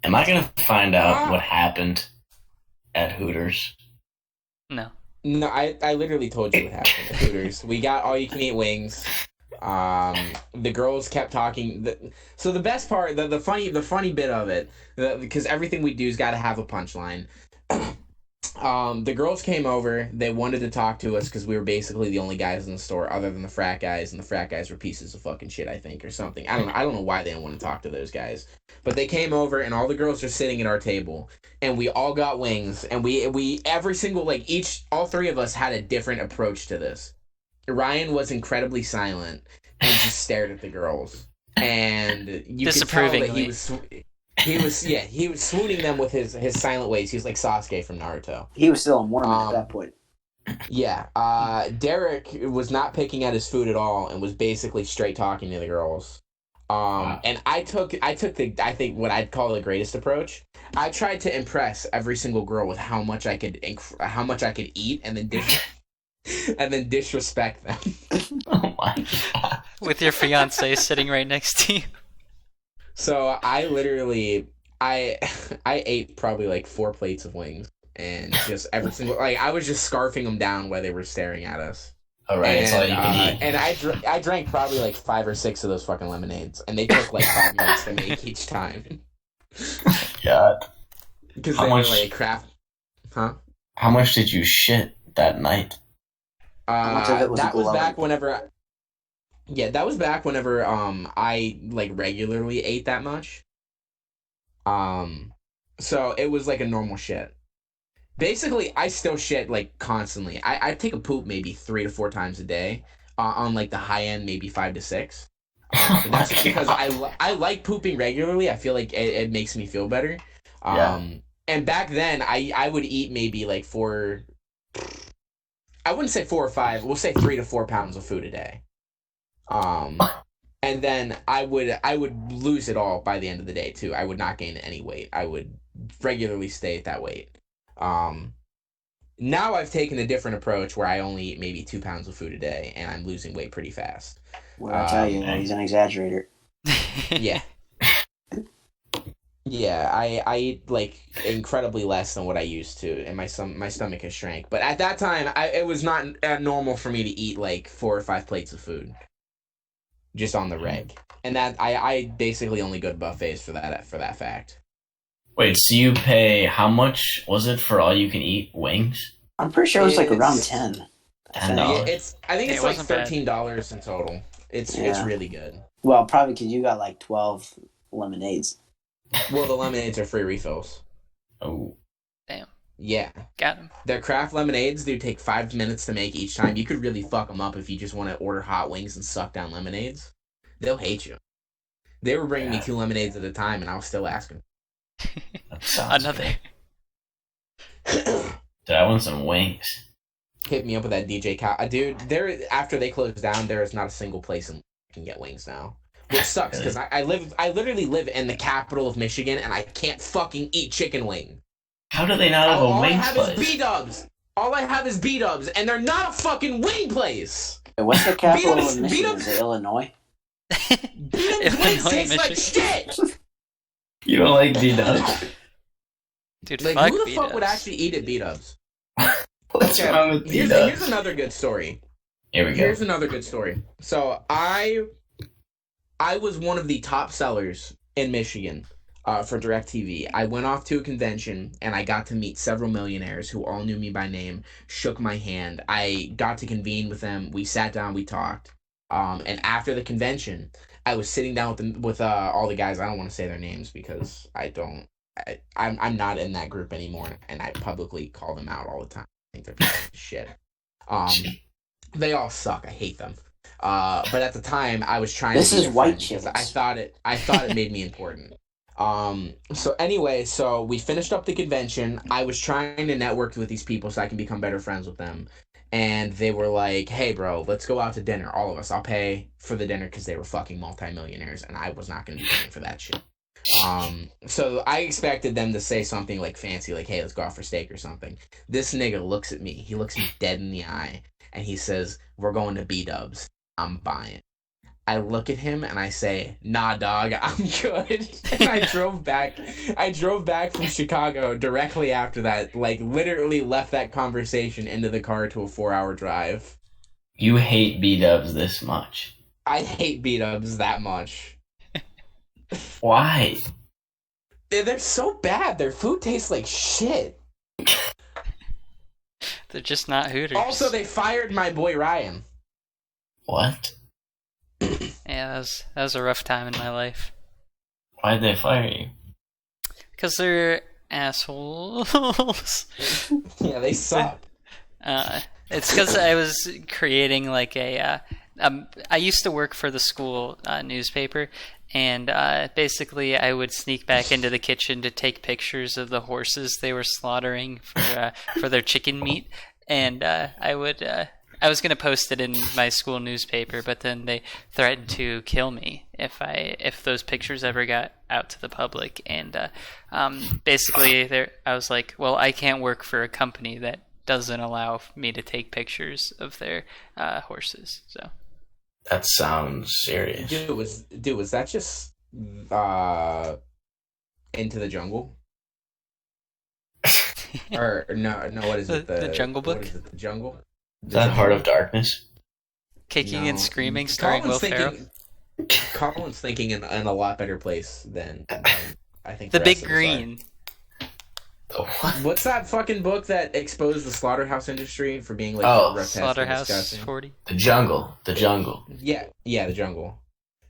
Am I gonna find out what happened at Hooters? No. No, I literally told you what happened at Hooters. We got all you can eat wings. The girls kept talking. So the best part, the funny bit of it, because everything we do's got to have a punchline. The girls came over. They wanted to talk to us because we were basically the only guys in the store other than the frat guys, and the frat guys were pieces of fucking shit, I think, or something. I don't know why they didn't want to talk to those guys. But they came over, and all the girls are sitting at our table, and we all got wings, and we every single all 3 of us had a different approach to this. Ryan was incredibly silent and just stared at the girls, and you could tell that he was swooning them with his silent ways. He was like Sasuke from Naruto. He was still a Mormon at that point. Yeah, Derek was not picking at his food at all and was basically straight talking to the girls. And I took I think what I'd call the greatest approach. I tried to impress every single girl with how much I could eat, and then disrespect them. Oh my god. With your fiance sitting right next to you. So I literally I ate probably like 4 plates of wings, and just every single I was just scarfing them down while they were staring at us. All right, And, that's all you can eat. and I drank probably like 5 or 6 of those fucking lemonades, and they took like 5 minutes to make each time. God. Because How they much- were like craft. Huh? How much did you shit that night? much of it was that was glowing? back whenever. Yeah, that was back whenever I like regularly ate that much. So it was like a normal shit. Basically, I still shit like constantly. I take a poop maybe 3 to 4 times a day. On like the high end, maybe 5 to 6. But that's just because I like pooping regularly. I feel like it makes me feel better. And back then, I would eat maybe like 4. I wouldn't say 4 or 5. We'll say 3 to 4 pounds of food a day. And then I would lose it all by the end of the day too. I would not gain any weight. I would regularly stay at that weight. Now I've taken a different approach where I only eat maybe 2 pounds of food a day, and I'm losing weight pretty fast. Well, I tell you, he's an exaggerator. Yeah. Yeah, I eat like incredibly less than what I used to, and my stomach has shrank. But at that time, it was not normal for me to eat like 4 or 5 plates of food, just on the reg. And that I basically only go to buffets for that fact. Wait, so you pay, how much was it for all you can eat wings? I'm pretty sure it was like around It's- 10. $10. I think it's It like wasn't bad. $13 in total. It's Yeah. really good. Well, probably because you got like 12 lemonades. Well, the lemonades are free refills. Oh. Yeah. Got him. Their craft lemonades do take 5 minutes to make each time. You could really fuck them up if you just want to order hot wings and suck down lemonades. They'll hate you. They were bringing me 2 lemonades at a time, and I was still asking. That sounds Another. good. Dude, I want some wings. Hit me up with that DJ Cow. Dude, after they closed down, there is not a single place in I can get wings now. Which sucks, because I literally live in the capital of Michigan, and I can't fucking eat chicken wing. How do they not have a All I wing have place? is B-dubs. All I have is B-dubs, and they're not a fucking wing place. Wait, what's the capital Beatles- of Michigan? Beatles- Is it Illinois? B-dubs wings Illinois, taste like Michigan. shit. You don't like B-dubs? Dude, Like, fuck who the fuck B-dubs. would actually eat at B-dubs? What's wrong with here's B-dubs? another good story. Here we go. Here's another good story. So I was one of the top sellers in Michigan for DirecTV. I went off to a convention and I got to meet several millionaires who all knew me by name, shook my hand. I got to convene with them. We sat down, we talked. And after the convention, I was sitting down with all the guys. I don't want to say their names because I'm not in that group anymore, and I publicly call them out all the time. I think they're pieces of shit. They all suck. I hate them. But at the time, I was trying. This to be is white because chicks. I thought it made me important. So anyway, so we finished up the convention. I was trying to network with these people so I can become better friends with them. And they were like, hey, bro, let's go out to dinner. All of us. I'll pay for the dinner because they were fucking multimillionaires, and I was not going to be paying for that shit. So I expected them to say something like fancy, like, hey, let's go out for steak or something. This nigga looks at me. He looks me dead in the eye, and he says, we're going to B-dubs. I'm buying. I look at him and I say, nah, dog, I'm good. And I drove back from Chicago directly after that, like literally left that conversation into the car to a 4-hour drive. You hate B-dubs this much. I hate B-dubs that much. Why? They're so bad. Their food tastes like shit. They're just not Hooters. Also, they fired my boy Ryan. What? Yeah, that was a rough time in my life. Why'd they fire you? Because they're assholes. Yeah, they suck. It's because I was creating like I used to work for the school newspaper, and basically I would sneak back into the kitchen to take pictures of the horses they were slaughtering for their chicken meat, and I was going to post it in my school newspaper, but then they threatened to kill me if those pictures ever got out to the public. And basically, I was like, well, I can't work for a company that doesn't allow me to take pictures of their horses. So That sounds serious. Dude, was that just Into the Jungle? Or no, what is it? The Jungle Book? What is it, the Jungle? Is that Heart of Darkness? Kicking and Screaming, starring Will Ferrell. Colin's thinking in a lot better place than I think. The the Big rest of us are. Green. What? What's that fucking book that exposed the slaughterhouse industry for being like grotesque and Slaughterhouse disgusting? 40. The Jungle. The Jungle. Yeah, The Jungle.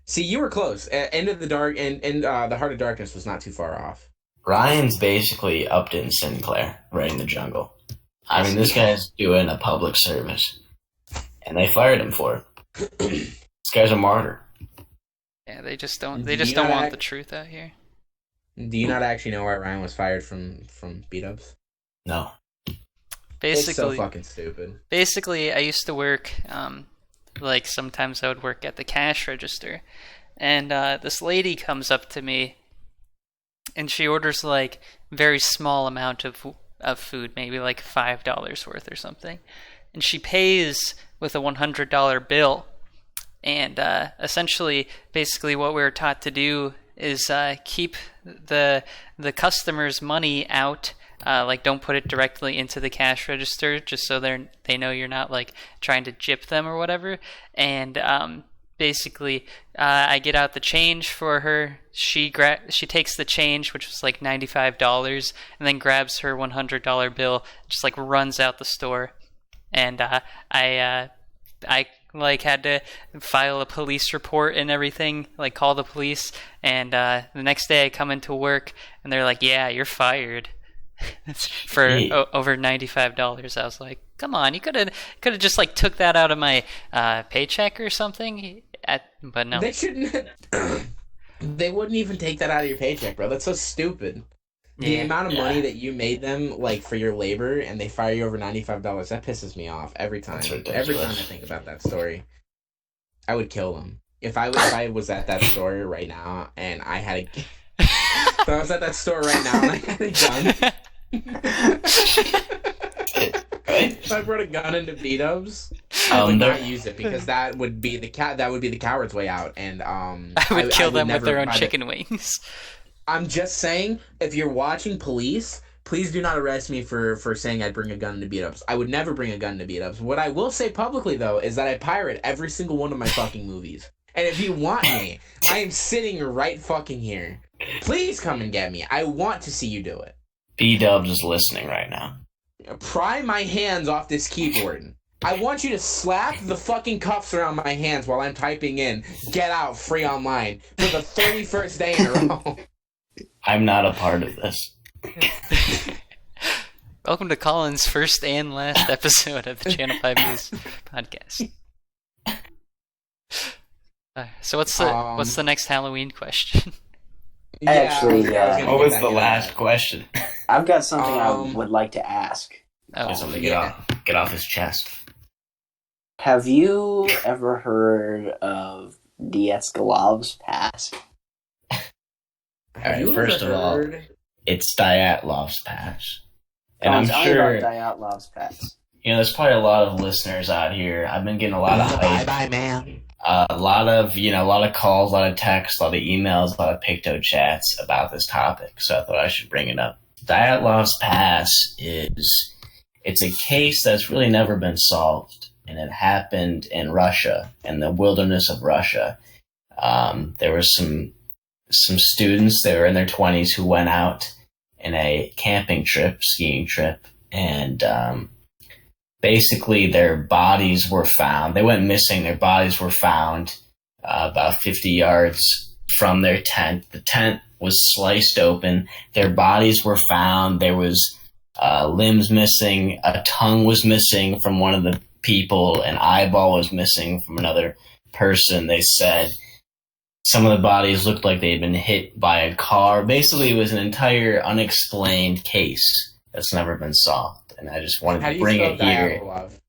See, you were close. End of the Dark and the Heart of Darkness was not too far off. Ryan's basically Upton Sinclair writing The Jungle. I mean, this guy's doing a public service, and they fired him for it. This guy's a martyr. Yeah, they just don't want the truth out here. Do you not actually know why Ryan was fired from B-dubs? No. It's so Basically, fucking stupid. Basically, I used to work, like sometimes I would work at the cash register, and this lady comes up to me, and she orders like very small amount of food, maybe like $5 worth or something, and she pays with a $100 bill. And essentially, basically, what we were taught to do is keep the customer's money out. Like, don't put it directly into the cash register, just so they know you're not like trying to gyp them or whatever. And basically, I get out the change for her. She takes the change, which was like $95, and then grabs her $100 bill, just like runs out the store. And I like had to file a police report and everything, like call the police. And the next day I come into work and they're like, "Yeah, you're fired." For over $95. I was like, "Come on, you could have just like took that out of my paycheck or something." But no, They shouldn't. They wouldn't even take that out of your paycheck, bro. That's so stupid. The amount of money that you made them, like, for your labor, and they fire you over $95, that pisses me off every time. That's ridiculous. Every time I think about that story, I would kill them. If I was at that store right now, and I had a... If I was at that store right now, and I had a gun... If I brought a gun into B-dubs, I would not use it, because that would be the coward's way out, and I would kill them with their own chicken wings. I'm just saying, if you're watching Police, Please do not arrest me for saying I'd bring a gun to beat-ups. I would never bring a gun to beat-ups. What I will say publicly, though, is that I pirate every single one of my fucking movies. And if you want me, I am sitting right fucking here. Please come and get me. I want to see you do it. B-Dubs is listening right now. Pry my hands off this keyboard. I want you to slap the fucking cuffs around my hands while I'm typing in "Get out, free online" for the 31st day in a row. I'm not a part of this. Welcome to Colin's first and last episode of the Channel 5 News podcast. So what's the next Halloween question? Actually, what was the last question? I've got something I would like to ask. Oh, Something get off his chest. Have you ever heard of Dyatlov Pass? Have you first ever of all, heard? it's Dyatlov's Pass. And I'm I'm sure, about Dyatlov Pass. there's probably a lot of listeners out here. I've been getting a lot of hype. Bye, man. A lot of calls, a lot of texts, a lot of emails, a lot of Picto chats about this topic. So I thought I should bring it up. Dyatlov's Pass it's a case that's really never been solved. And it happened in Russia, in the wilderness of Russia. There were some students, they were in their 20s, who went out in a skiing trip, and basically their bodies were found. They went missing. Their bodies were found about 50 yards from their tent. The tent was sliced open. Their bodies were found. There was limbs missing. A tongue was missing from one of the people. An eyeball was missing from another person. They said some of the bodies looked like they had been hit by a car. Basically, it was an entire unexplained case that's never been solved. And I just wanted to bring it here. Dyatlov.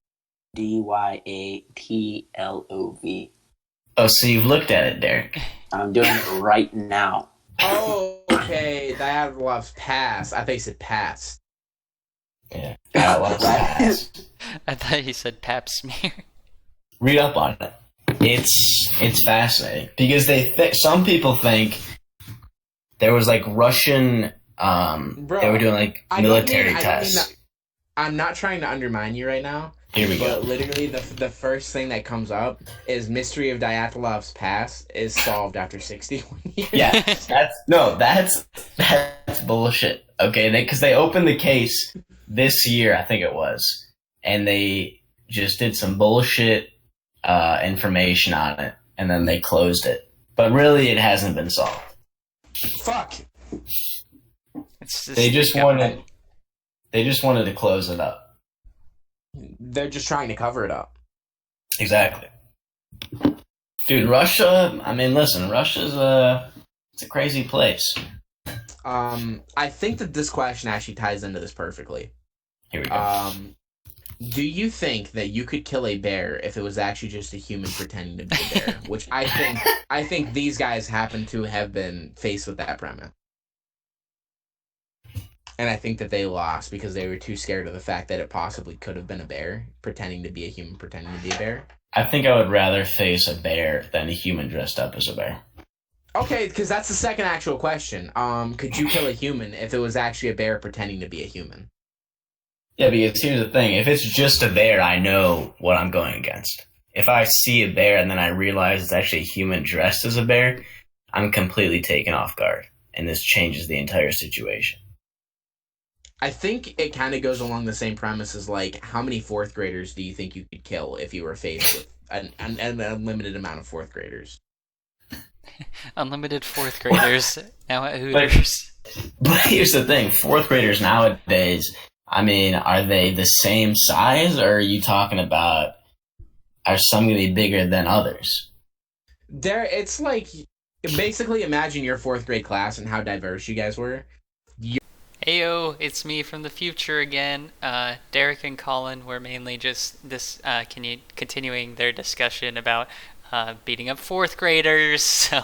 Oh, so you've looked at it, Derek. I'm doing it right now. Oh, okay. Dyatlov's Pass. I thought you said pass. Yeah, Dyatlov's Pass. I thought he said pap smear. Read up on it. It's fascinating because some people think there was like Russian. Bro, they were doing like military tests. I'm not trying to undermine you right now. Here we But go. literally, the first thing that comes up is mystery of Dyatlov's Pass is solved after 61 years. Yeah, that's bullshit. Okay, because they opened the case this year, I think it was, and they just did some bullshit information on it, and then they closed it. But really, it hasn't been solved. Fuck. They just wanted to close it up. They're just trying to cover it up. Exactly. Dude, Russia, I mean, listen, Russia's it's a crazy place. I think that this question actually ties into this perfectly. Here we go. Do you think that you could kill a bear if it was actually just a human pretending to be a bear? Which I think these guys happen to have been faced with that premise. And I think that they lost because they were too scared of the fact that it possibly could have been a bear pretending to be a human pretending to be a bear. I think I would rather face a bear than a human dressed up as a bear. Okay, because that's the second actual question. Could you kill a human if it was actually a bear pretending to be a human? Yeah, because here's the thing. If it's just a bear, I know what I'm going against. If I see a bear and then I realize it's actually a human dressed as a bear, I'm completely taken off guard. And this changes the entire situation. I think it kind of goes along the same premise as, like, how many fourth graders do you think you could kill if you were faced with an unlimited amount of fourth graders? Unlimited fourth graders now at Hooters. But here's the thing. Fourth graders nowadays, I mean, are they the same size, or are you talking about are some going to be bigger than others? It's like, basically imagine your fourth grade class and how diverse you guys were. Heyo, it's me from the future again. Derek and Colin were mainly just continuing their discussion about beating up fourth graders. So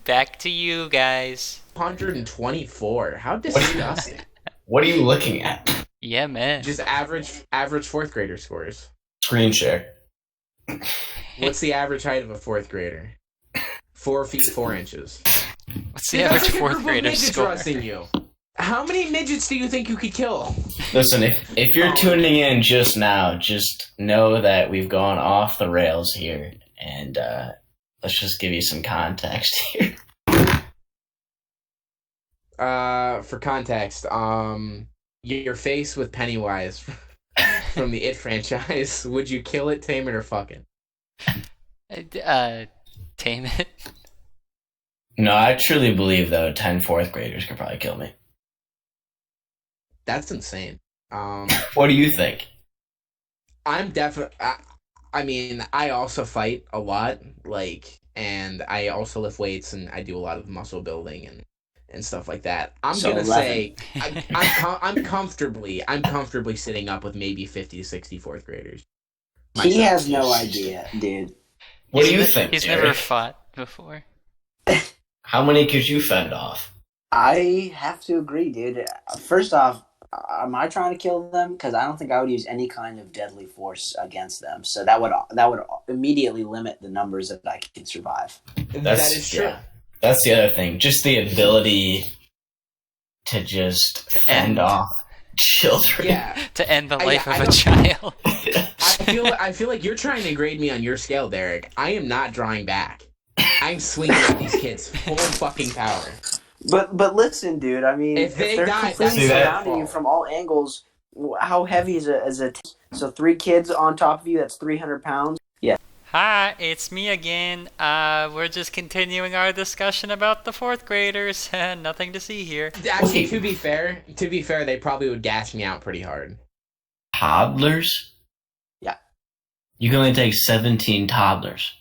back to you guys. 124. How disgusting. What are you looking at? Yeah, man. Just average fourth grader scores. Screen share. What's the average height of a fourth grader? 4 feet 4 inches. What's the average fourth grader score? Trusting you. How many midgets do you think you could kill? Listen, if you're tuning in just now, just know that we've gone off the rails here, and let's just give you some context here. For context, your face with Pennywise from the It franchise. Would you kill it, tame it, or fuck it? Tame it. No, I truly believe, though, 10 fourth graders could probably kill me. That's insane. What do you think? I'm definitely. I mean, I also fight a lot, and I also lift weights, and I do a lot of muscle building and stuff like that. I'm So gonna 11. say I'm comfortably sitting up with maybe 50 to 60 fourth graders. He has no idea, dude. What do you think, He's Jerry? never fought before. How many could you fend off? I have to agree, dude. First off, am I trying to kill them? Because I don't think I would use any kind of deadly force against them. So that would immediately limit the numbers that I can survive. That is true. Yeah, that's the other thing. Just the ability to just fend off children. Yeah. To end the life I of a don't- child. I feel like you're trying to grade me on your scale, Derek. I am not drawing back. I'm swinging at these kids full fucking power. But listen, dude. I mean, If they they're die, completely that's surrounding you from all angles, how heavy is a so 3 kids on top of you? That's 300 pounds. Yeah. Hi, it's me again. We're just continuing our discussion about the fourth graders. Nothing to see here. Actually, to be fair, they probably would gas me out pretty hard. Toddlers? Yeah. You can only take 17 toddlers.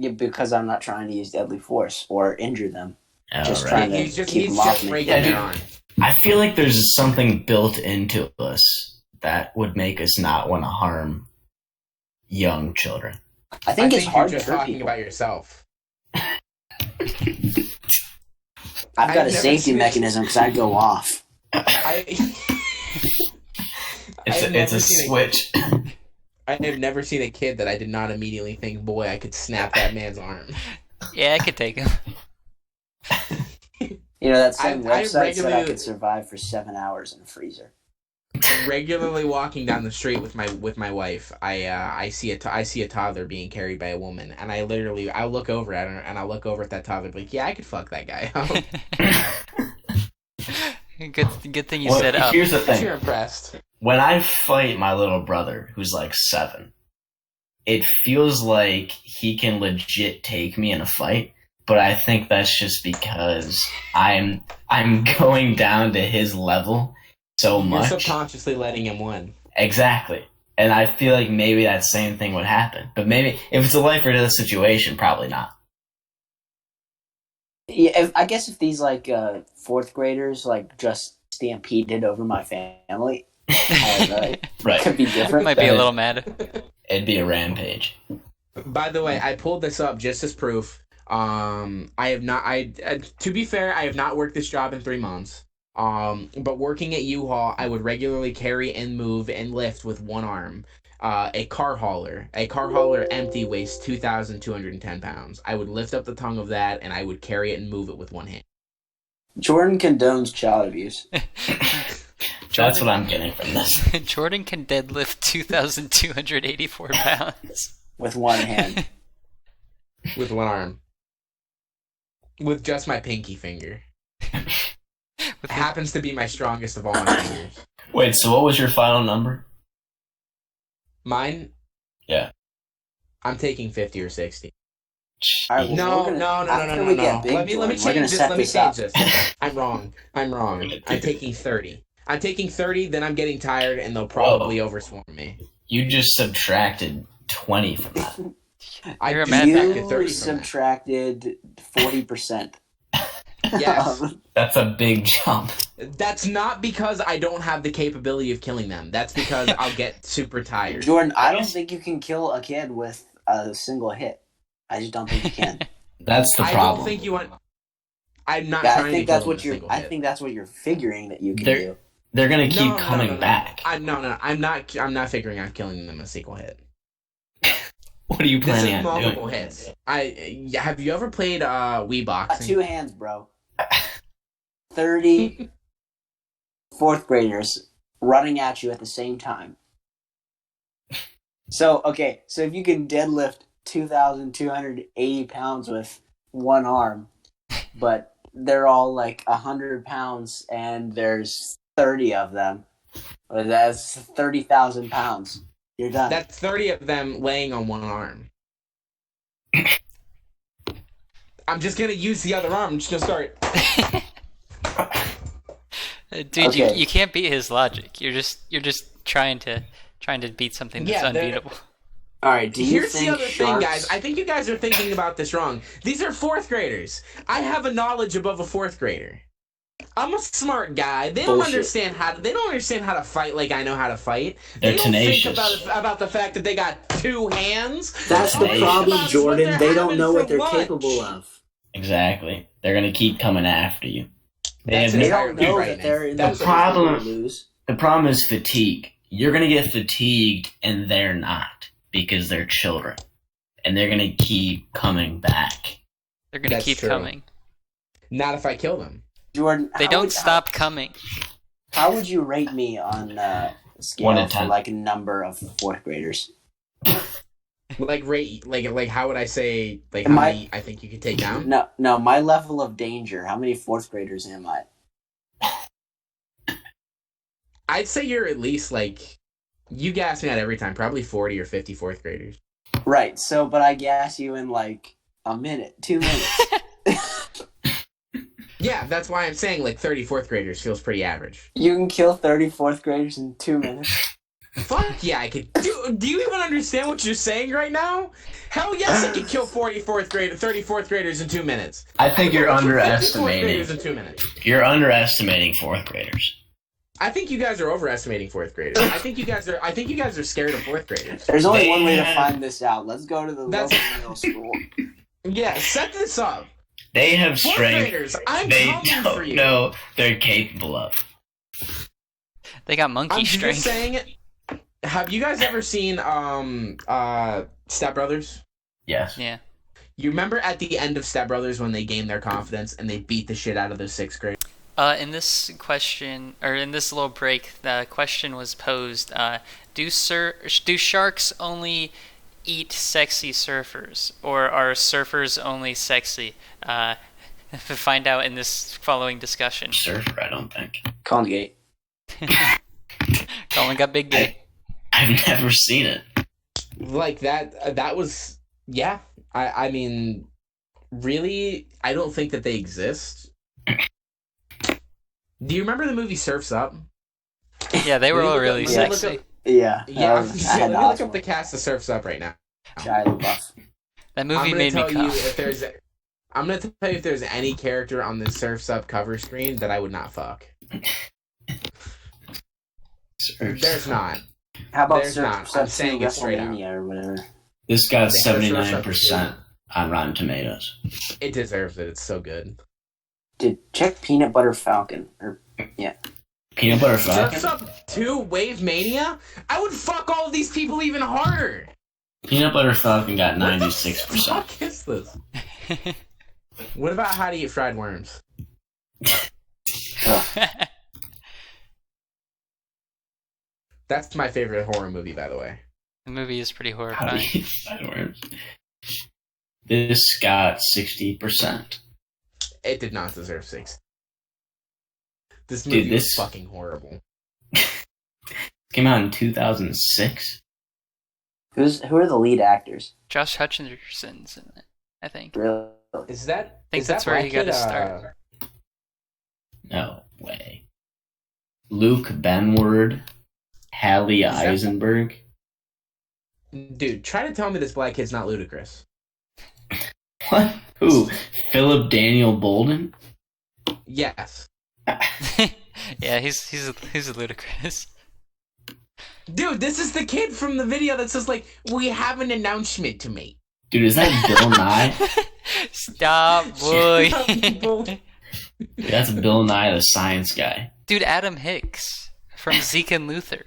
Yeah, because I'm not trying to use deadly force or injure them. Just All trying right. to He's just keep them off me. breaking Yeah, it dude. on. I feel like there's something built into us that would make us not want to harm young children. I think it's hard you're to just hurt talking people. about yourself. I've got I've a never safety seen it. mechanism because I go off. It's a switch. I have never seen a kid that I did not immediately think, boy, I could snap that man's arm. Yeah, I could take him. You know, that same I website said I regularly- could survive for 7 hours in a freezer. Regularly walking down the street with my wife, I see a toddler being carried by a woman, and I look over at her, and I look over at that toddler, like, yeah, I could fuck that guy. Good thing you Well, said up. here's the You're thing. impressed. When I fight my little brother, who's like 7, it feels like he can legit take me in a fight. But I think that's just because I'm going down to his level so You're much. subconsciously letting him win. Exactly. And I feel like maybe that same thing would happen. But maybe if it's a life or death situation, probably not. Yeah, I guess if these fourth graders just stampeded over my family, Right. could be different. Might be a little mad. It'd be a rampage. By the way, I pulled this up just as proof. I have not. To be fair, I have not worked this job in 3 months. But working at U-Haul, I would regularly carry and move and lift with one arm. A car hauler empty weighs 2,210 pounds. I would lift up the tongue of that, and I would carry it and move it with one hand. Jordan condones child abuse. That's what I'm getting from this. Jordan can deadlift 2,284 pounds. With one hand. With one arm. With just my pinky finger. With Happens to be my strongest of all my fingers. Wait, so what was your final number? Mine? Yeah. I'm taking 50 or 60. All right, well, No. after we get big, Let me Jordan, we're change gonna this. set Let me this change up. this. I'm wrong. I'm taking 30. I'm taking 30, then I'm getting tired, and they'll probably overswarm me. You just subtracted 20 from that. You're a just mad subtracted You 30 from that. subtracted 40%. Yes. That's a big jump. That's not because I don't have the capability of killing them. That's because I'll get super tired. Jordan, I don't think you can kill a kid with a single hit. I just don't think you can. That's the I problem. don't think you want. I'm not Yeah, trying I think to that's kill what them you're. with a I single think that's what you're figuring that you can They're- do. They're gonna keep No, coming no. back. I'm not figuring on killing them a single hit. What are you This planning is on multiple doing? hits. Have you ever played Wii Got Boxing? 2 hands, bro. 30 fourth graders running at you at the same time. So if you can deadlift 2,280 pounds with one arm, but they're all like 100 pounds and there's 30 of them, that's 30,000 pounds. You're done. That's 30 of them laying on one arm. I'm just gonna use the other arm. I'm just gonna start. Dude, Okay. you can't beat his logic. You're just trying to beat something that's unbeatable. All right. Here's the other thing, guys. I think you guys are thinking about this wrong. These are fourth graders. I have a knowledge above a fourth grader. I'm a smart guy. They don't understand how to fight like I know how to fight. They're They don't tenacious. think about the fact that they got two hands. That's the Tenacious. problem, Jordan. They don't know what they're lunch. capable of. Exactly. They're gonna keep coming after you. That's They entirely don't know right, that they're in That's the problem. to lose. The problem is fatigue. You're gonna get fatigued, and they're not because they're children, and they're gonna keep coming back. They're gonna That's keep true. coming. Not if I kill them. Jordan, They don't stop coming. How would you rate me on a 1 scale to for 10. like a number of fourth graders? Like rate, like how would I say, like how many I think you could take down? No, my level of danger. How many fourth graders am I? I'd say you're at least like, you gas me out every time, probably 40 or 50 fourth graders. Right. So, but I gas you in like a minute, 2 minutes. Yeah, that's why I'm saying like 30 fourth graders feels pretty average. You can kill 30 fourth graders in 2 minutes. Fuck yeah, I could. Do you even understand what you're saying right now? Hell yes, I could kill 30 fourth graders in 2 minutes. I think you're 50 fourth underestimating. graders in 2 minutes. You're underestimating fourth graders. I think you guys are overestimating fourth graders. I think you guys are scared of fourth graders. There's only They one way to have- find this out. Let's go to the That's- local middle school. Yeah, set this up. They have Fourth strength graders, I'm they coming for don't you. know they're capable of. They got monkey I'm strength. just saying. Have you guys ever seen Step Brothers? Yes. Yeah. You remember at the end of Step Brothers when they gained their confidence and they beat the shit out of the sixth grade? In this question, or in this little break, the question was posed: do sharks only eat sexy surfers, or are surfers only sexy? Find out in this following discussion. Surfer, I don't think. Colgate. Colin got big gay. I've never seen it. Like that was, yeah. I mean, really, I don't think that they exist. Do you remember the movie Surf's Up? Yeah, they were all really Let me look sexy. up- Yeah. Yeah, I had let to me look ask up the cast of Surf's Up right now. Shia LaBeouf. That movie I'm made me gonna tell you cough. if there's. I'm gonna tell you if there's any character on the Surf's Up cover screen that I would not fuck. There's not. How about There's Surf not. Sub I'm saying 2 it straight out. WrestleMania or whatever? This got They have 79% on Rotten Tomatoes. It deserves it. It's so good. Check Peanut Butter Falcon. Peanut Butter Surf's Falcon? Up 2 Wave Mania? I would fuck all of these people even harder. Peanut Butter Falcon got What the 96%. fuck is this? What about How to Eat Fried Worms? That's my favorite horror movie, by the way. The movie is pretty How do horrifying. you find worms? This got 60%. It did not deserve 6. This Dude, movie this- is fucking horrible. Came out in 2006. Who are the lead actors? Josh Hutcherson's in it, I think. Really? Is that? think is that that's where black you gotta kid, start. No way. Luke Benward, Hallie Is that- Eisenberg. Dude, try to tell me this black kid's not ludicrous. What? Who? Philip Daniel Bolden? Yes. Yeah, he's ludicrous. Dude, this is the kid from the video that says, like, we have an announcement to make. Dude, is that Bill Nye? Stop, boy. Dude, that's Bill Nye, the science guy. Dude, Adam Hicks from Zeke and Luther.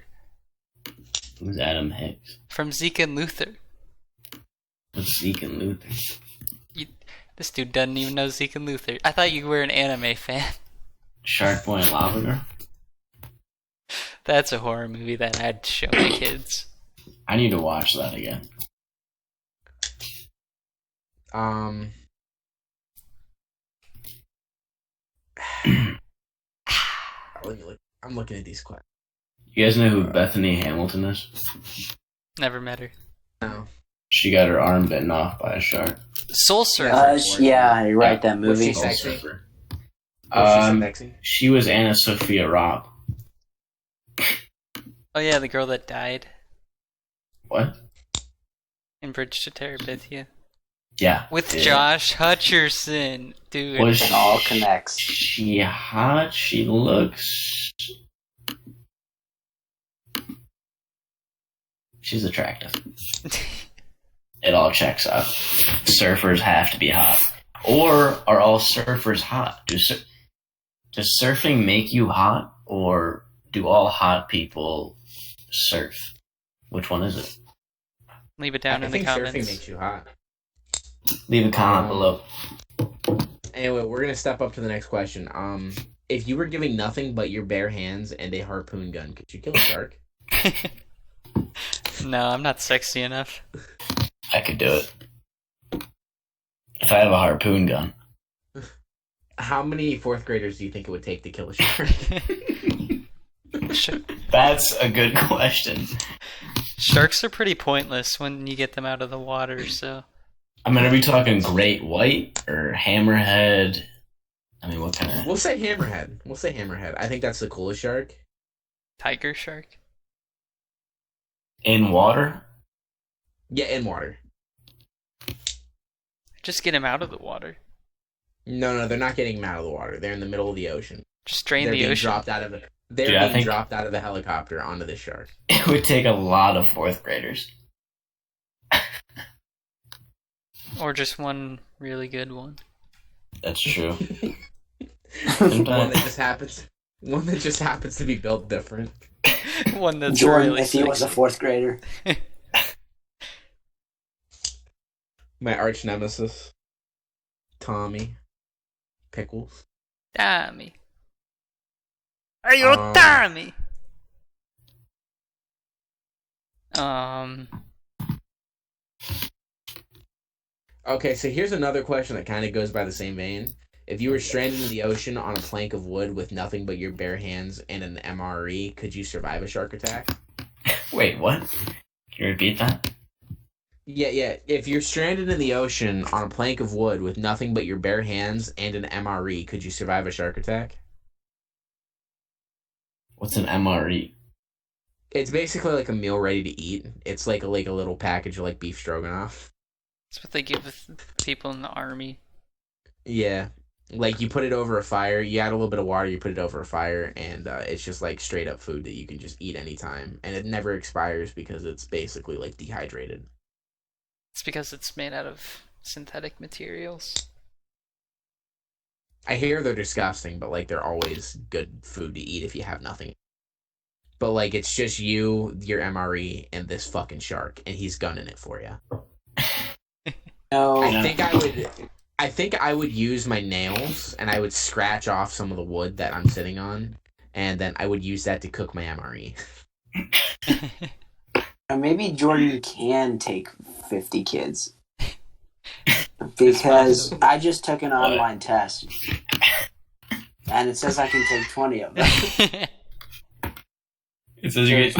Who's Adam Hicks? From Zeke and Luther. What's Zeke and Luther? This dude doesn't even know Zeke and Luther. I thought you were an anime fan. Shark Boy and Lava Girl? That's a horror movie that I'd show my kids. I need to watch that again. I'm looking at these questions. You guys know who Bethany Hamilton is? Never met her. No. She got her arm bitten off by a shark. Soul Surfer. Yeah, you're right. That movie. Was she sexy? She was Anna Sophia Robb. Oh yeah, the girl that died What? in Bridge to Terabithia. Yeah. With Josh Hutcherson, dude. Was It all connects. she hot? She looks... She's attractive. It all checks out. Surfers have to be hot. Or are all surfers hot? Does surfing make you hot, or do all hot people surf? Which one is it? Leave it down I in the think comments. surfing makes you hot. Leave a comment below. Anyway, we're gonna step up to the next question. If you were giving nothing but your bare hands and a harpoon gun, could you kill a shark? No, I'm not sexy enough. I could do it. If I have a harpoon gun. How many fourth graders do you think it would take to kill a shark? That's a good question. Sharks are pretty pointless when you get them out of the water, so... I mean, are we talking great white or hammerhead? I mean, what kind of... We'll say hammerhead. I think that's the coolest shark. Tiger shark? In water? Yeah, in water. Just get him out of the water. No, they're not getting him out of the water. They're in the middle of the ocean. Just drain They're the being ocean. dropped out of the... dropped out of the helicopter onto the shark. It would take a lot of fourth graders. Or just one really good one. That's true. One that just happens to be built different. One that's Jordan, really if he was a sexy. fourth grader. My arch nemesis. Tommy. Pickles. Tommy. Are you Tommy? Okay, so here's another question that kind of goes by the same vein. If you were stranded in the ocean on a plank of wood with nothing but your bare hands and an MRE, could you survive a shark attack? Wait, what? Can you repeat that? Yeah. If you're stranded in the ocean on a plank of wood with nothing but your bare hands and an MRE, could you survive a shark attack? What's an MRE? It's basically like a meal ready to eat. It's like a little package of like beef stroganoff. That's what they give people in the army. Yeah. Like, you put it over a fire, you add a little bit of water, you put it over a fire, and it's just, like, straight-up food that you can just eat anytime. And it never expires because it's basically, like, dehydrated. It's because it's made out of synthetic materials. I hear they're disgusting, but, like, they're always good food to eat if you have nothing. But, like, it's just you, your MRE, and this fucking shark, and he's gunning it for you. No. I think I would use my nails, and I would scratch off some of the wood that I'm sitting on, and then I would use that to cook my MRE. Maybe Jordan can take 50 kids. Because I just took an online test. And it says I can take 20 of them. It says you get...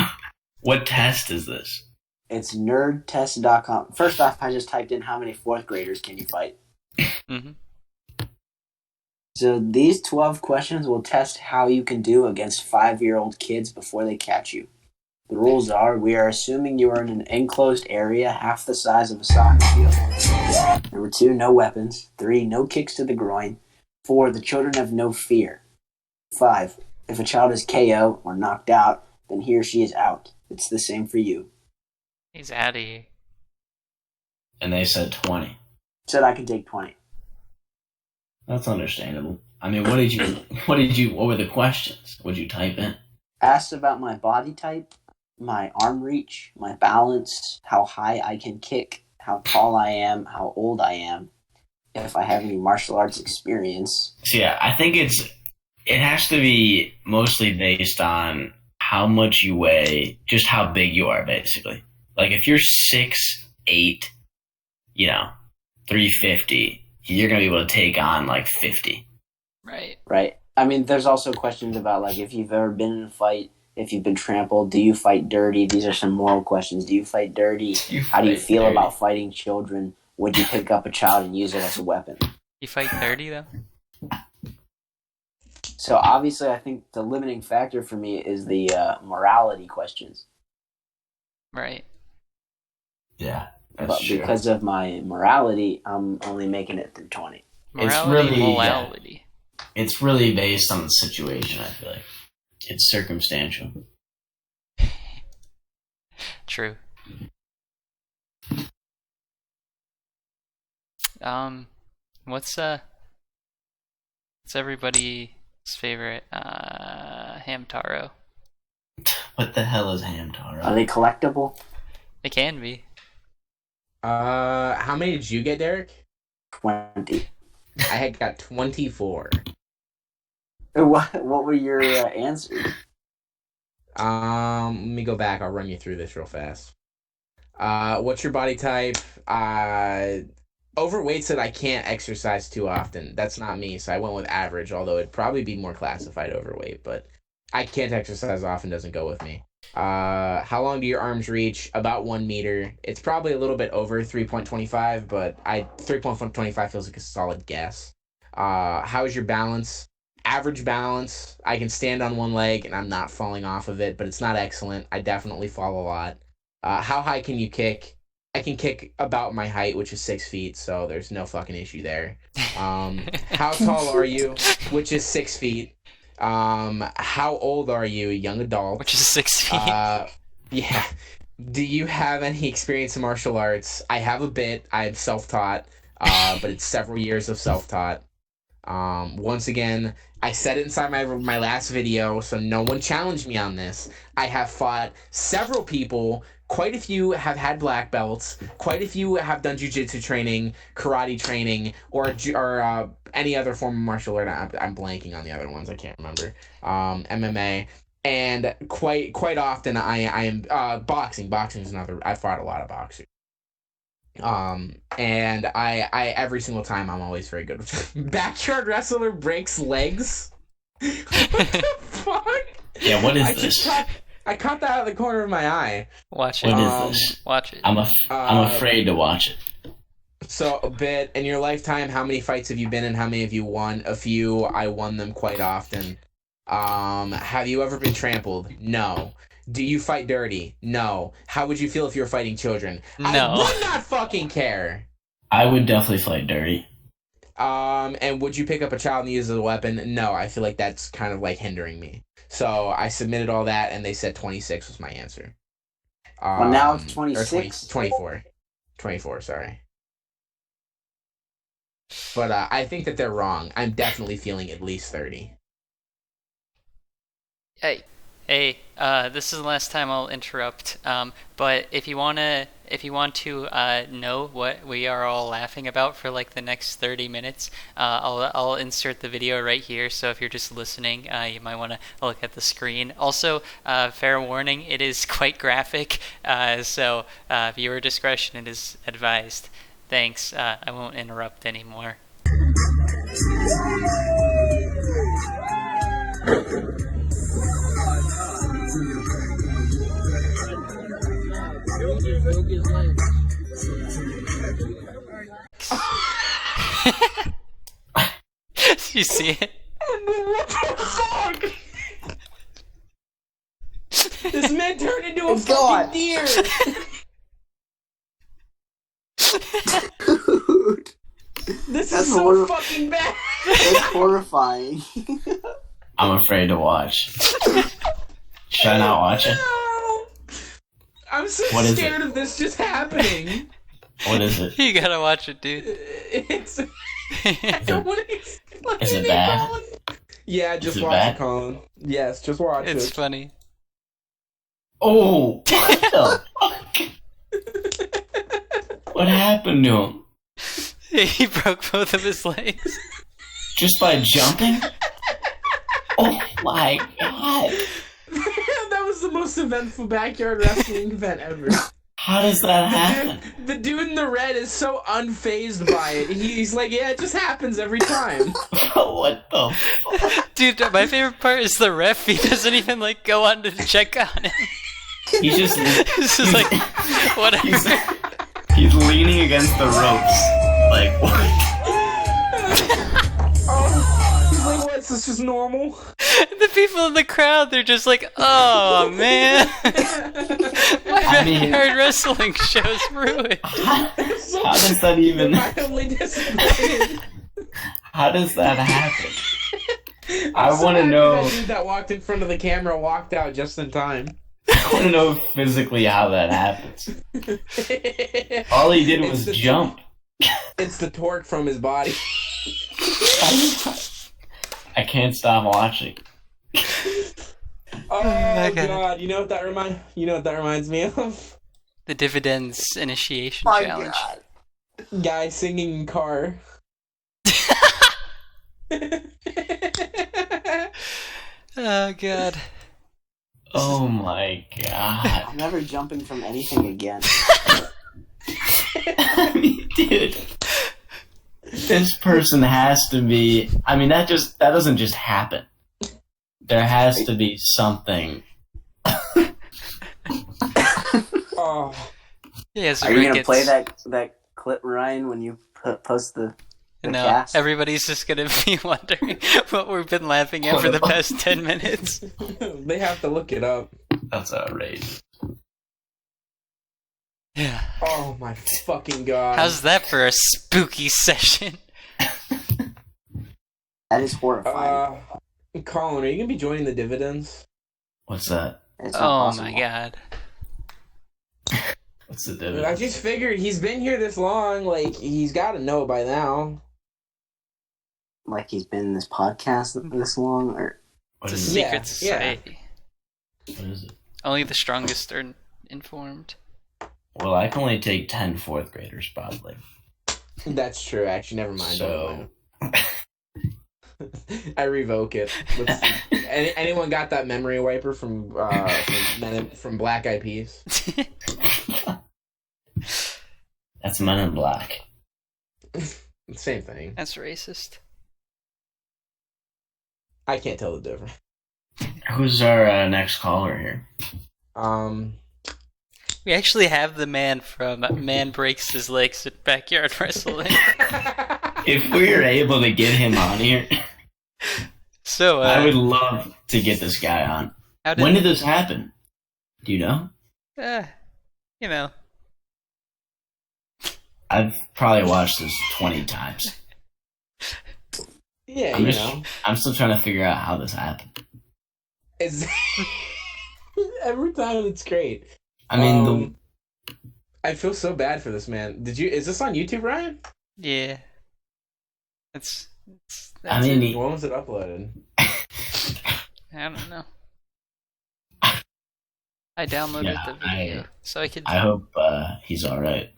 What test is this? It's nerdtest.com. First off, I just typed in how many fourth graders can you fight. Mm-hmm. So these 12 questions will test how you can do against 5-year-old kids before they catch you. The rules are, we are assuming you are in an enclosed area half the size of a soccer field. Number 2, no weapons. 3, no kicks to the groin. 4, the children have no fear. 5, if a child is KO or knocked out, then he or she is out. It's the same for you. He's out of here. And they said 20. Said I can take 20. That's understandable. I mean, what were the questions? What'd you type in? Asked about my body type, my arm reach, my balance, how high I can kick, how tall I am, how old I am, if I have any martial arts experience. So yeah, I think it has to be mostly based on how much you weigh, just how big you are, basically. Like, if you're 6'8", 350, you're going to be able to take on, like, 50. Right. Right. I mean, there's also questions about, like, if you've ever been in a fight, if you've been trampled, do you fight dirty? These are some moral questions. Do you fight dirty? How do you feel about fighting children? Would you pick up a child and use it as a weapon? You fight dirty, though? So, obviously, I think the limiting factor for me is the morality questions. Right. Yeah, but because of my morality, I'm only making it through 20. Morality. It's really based on the situation, I feel like. It's circumstantial. True. What's everybody's favorite Hamtaro? What the hell is Hamtaro? Are they collectible? They can be. How many did you get, Derek? 20. I had got 24. What were your answers? Let me go back. I'll run you through this real fast. What's your body type? Overweight said I can't exercise too often. That's not me, so I went with average, although it'd probably be more classified overweight, but I can't exercise often doesn't go with me. How long do your arms reach? About 1 meter. It's probably a little bit over 3.25, but 3.25 feels like a solid guess. How is your balance? Average balance. I can stand on one leg and I'm not falling off of it, but it's not excellent. I definitely fall a lot. How high can you kick? I can kick about my height, which is 6 feet, so there's no fucking issue there. How tall are you? Which is 6 feet. How old are you? Young adult. Which is 6 feet. Yeah. Do you have any experience in martial arts? I have a bit. I'm self-taught, but it's several years of self-taught. Once again, I said it inside my last video, so no one challenged me on this. I have fought several people. Quite a few have had black belts. Quite a few have done jiu-jitsu training, karate training, or any other form of martial art. I'm blanking on the other ones. I can't remember. MMA. And quite often I am boxing. Boxing is another. I fought a lot of boxing. And I every single time I'm always very good. Backyard wrestler breaks legs. What the fuck? Yeah, what is this? I caught that out of the corner of my eye. Watch it. What is this? Watch it. I'm afraid to watch it. So, a bit, in your lifetime, how many fights have you been in? How many have you won? A few. I won them quite often. Have you ever been trampled? No. Do you fight dirty? No. How would you feel if you were fighting children? No. I would not fucking care. I would definitely fight dirty. And would you pick up a child and use it as a weapon? No, I feel like that's kind of like hindering me. So I submitted all that, and they said 26 was my answer. Well, now it's 26? 24. 24, sorry. But I think that they're wrong. I'm definitely feeling at least 30. Hey, this is the last time I'll interrupt. But if you want to know what we are all laughing about for like the next 30 minutes, I'll insert the video right here. So if you're just listening, you might want to look at the screen. Also, fair warning, it is quite graphic. So viewer discretion is advised. Thanks. I won't interrupt anymore. You see it? What the fuck? This man turned into a fucking deer. Dude. This is so fucking bad. It's horrifying. I'm afraid to watch. Should I not watch it? No. I'm so scared of this just happening. What is it? You gotta watch it, dude. It's. I don't want to explain. Is it bad? Yeah, just watch it, Colin. Yes, just watch it. It's funny. Oh, what the fuck? What happened to him? He broke both of his legs. Just by jumping? Oh my god. That eventful backyard wrestling event ever. How does that happen? The dude in the red is so unfazed by it. He's like, yeah, it just happens every time. What the? Dude, my favorite part is the ref. He doesn't even like go on to check on him. He's just This is like whatever. he's leaning against the ropes. Like what? He's like, what? Is this just normal? The people in the crowd, they're just like, oh man, my backyard wrestling show's ruined. How does that even? Mildly disappointed. How does that happen? I want to know. That dude that walked in front of the camera walked out just in time. I want to know physically how that happens. All he did was jump. It's the torque from his body. I can't stop watching. Oh my god. God. You know what that reminds me of? The dividends initiation My challenge. God. Guy singing in car. Oh god. Oh my god. I'm never jumping from anything again. I mean, dude. This person has to be. I mean, that doesn't just happen. There has to be something. Oh. Yeah, so Are you Rick gonna gets- play that clip, Ryan, when you post the No, cast? everybody's just gonna be wondering what we've been laughing at for the past 10 minutes. They have to look it up. That's outrageous. Yeah. Oh my fucking god. How's that for a spooky session? That is horrifying. Colin, are you gonna be joining the dividends? What's that? It's not Oh possible. my god. What's the I difference? just figured he's been here this long, like he's gotta know by now. Like he's been in this podcast this long, or What It's a is it? secret Yeah, society. What is it? Only the strongest are informed. Well, I can only take 10 fourth graders, probably. That's true, actually, never mind. So, I revoke it. Anyone got that memory wiper from Black Eyed Peas? that's Men in Black. Same thing. That's racist. I can't tell the difference. Who's our next caller here? We actually have the man from Man Breaks His Legs at Backyard Wrestling. If we are able to get him on here, So, I would love to get this guy on. how When did this happen? Do you know? you know, I've probably watched this 20 times. Yeah, I'm still trying to figure out how this happened. It's every time it's great. I mean, I feel so bad for this man. Is this on YouTube, Ryan? yeah. That's I mean, When was it uploaded? I don't know. I downloaded the video, so I could... I hope he's alright.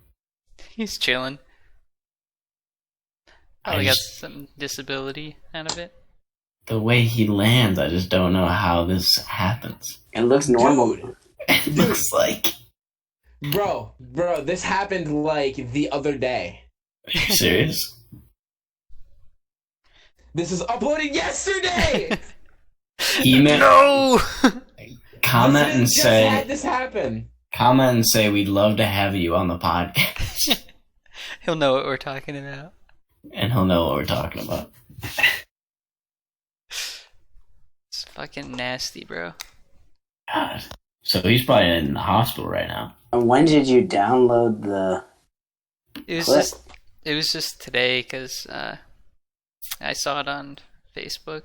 He's chilling. Probably got some disability out of it. The way he lands, I just don't know how this happens. it looks normal. Dude. It looks like... Bro, this happened like the other day. Are you serious? This is uploaded yesterday. No! Comment and Just had say... this happen. Comment and say we'd love to have you on the podcast. He'll know what we're talking about. And he'll know what we're talking about. It's fucking nasty, bro. God. So he's probably in the hospital right now. And when did you download the It was clip? just today because I saw it on Facebook.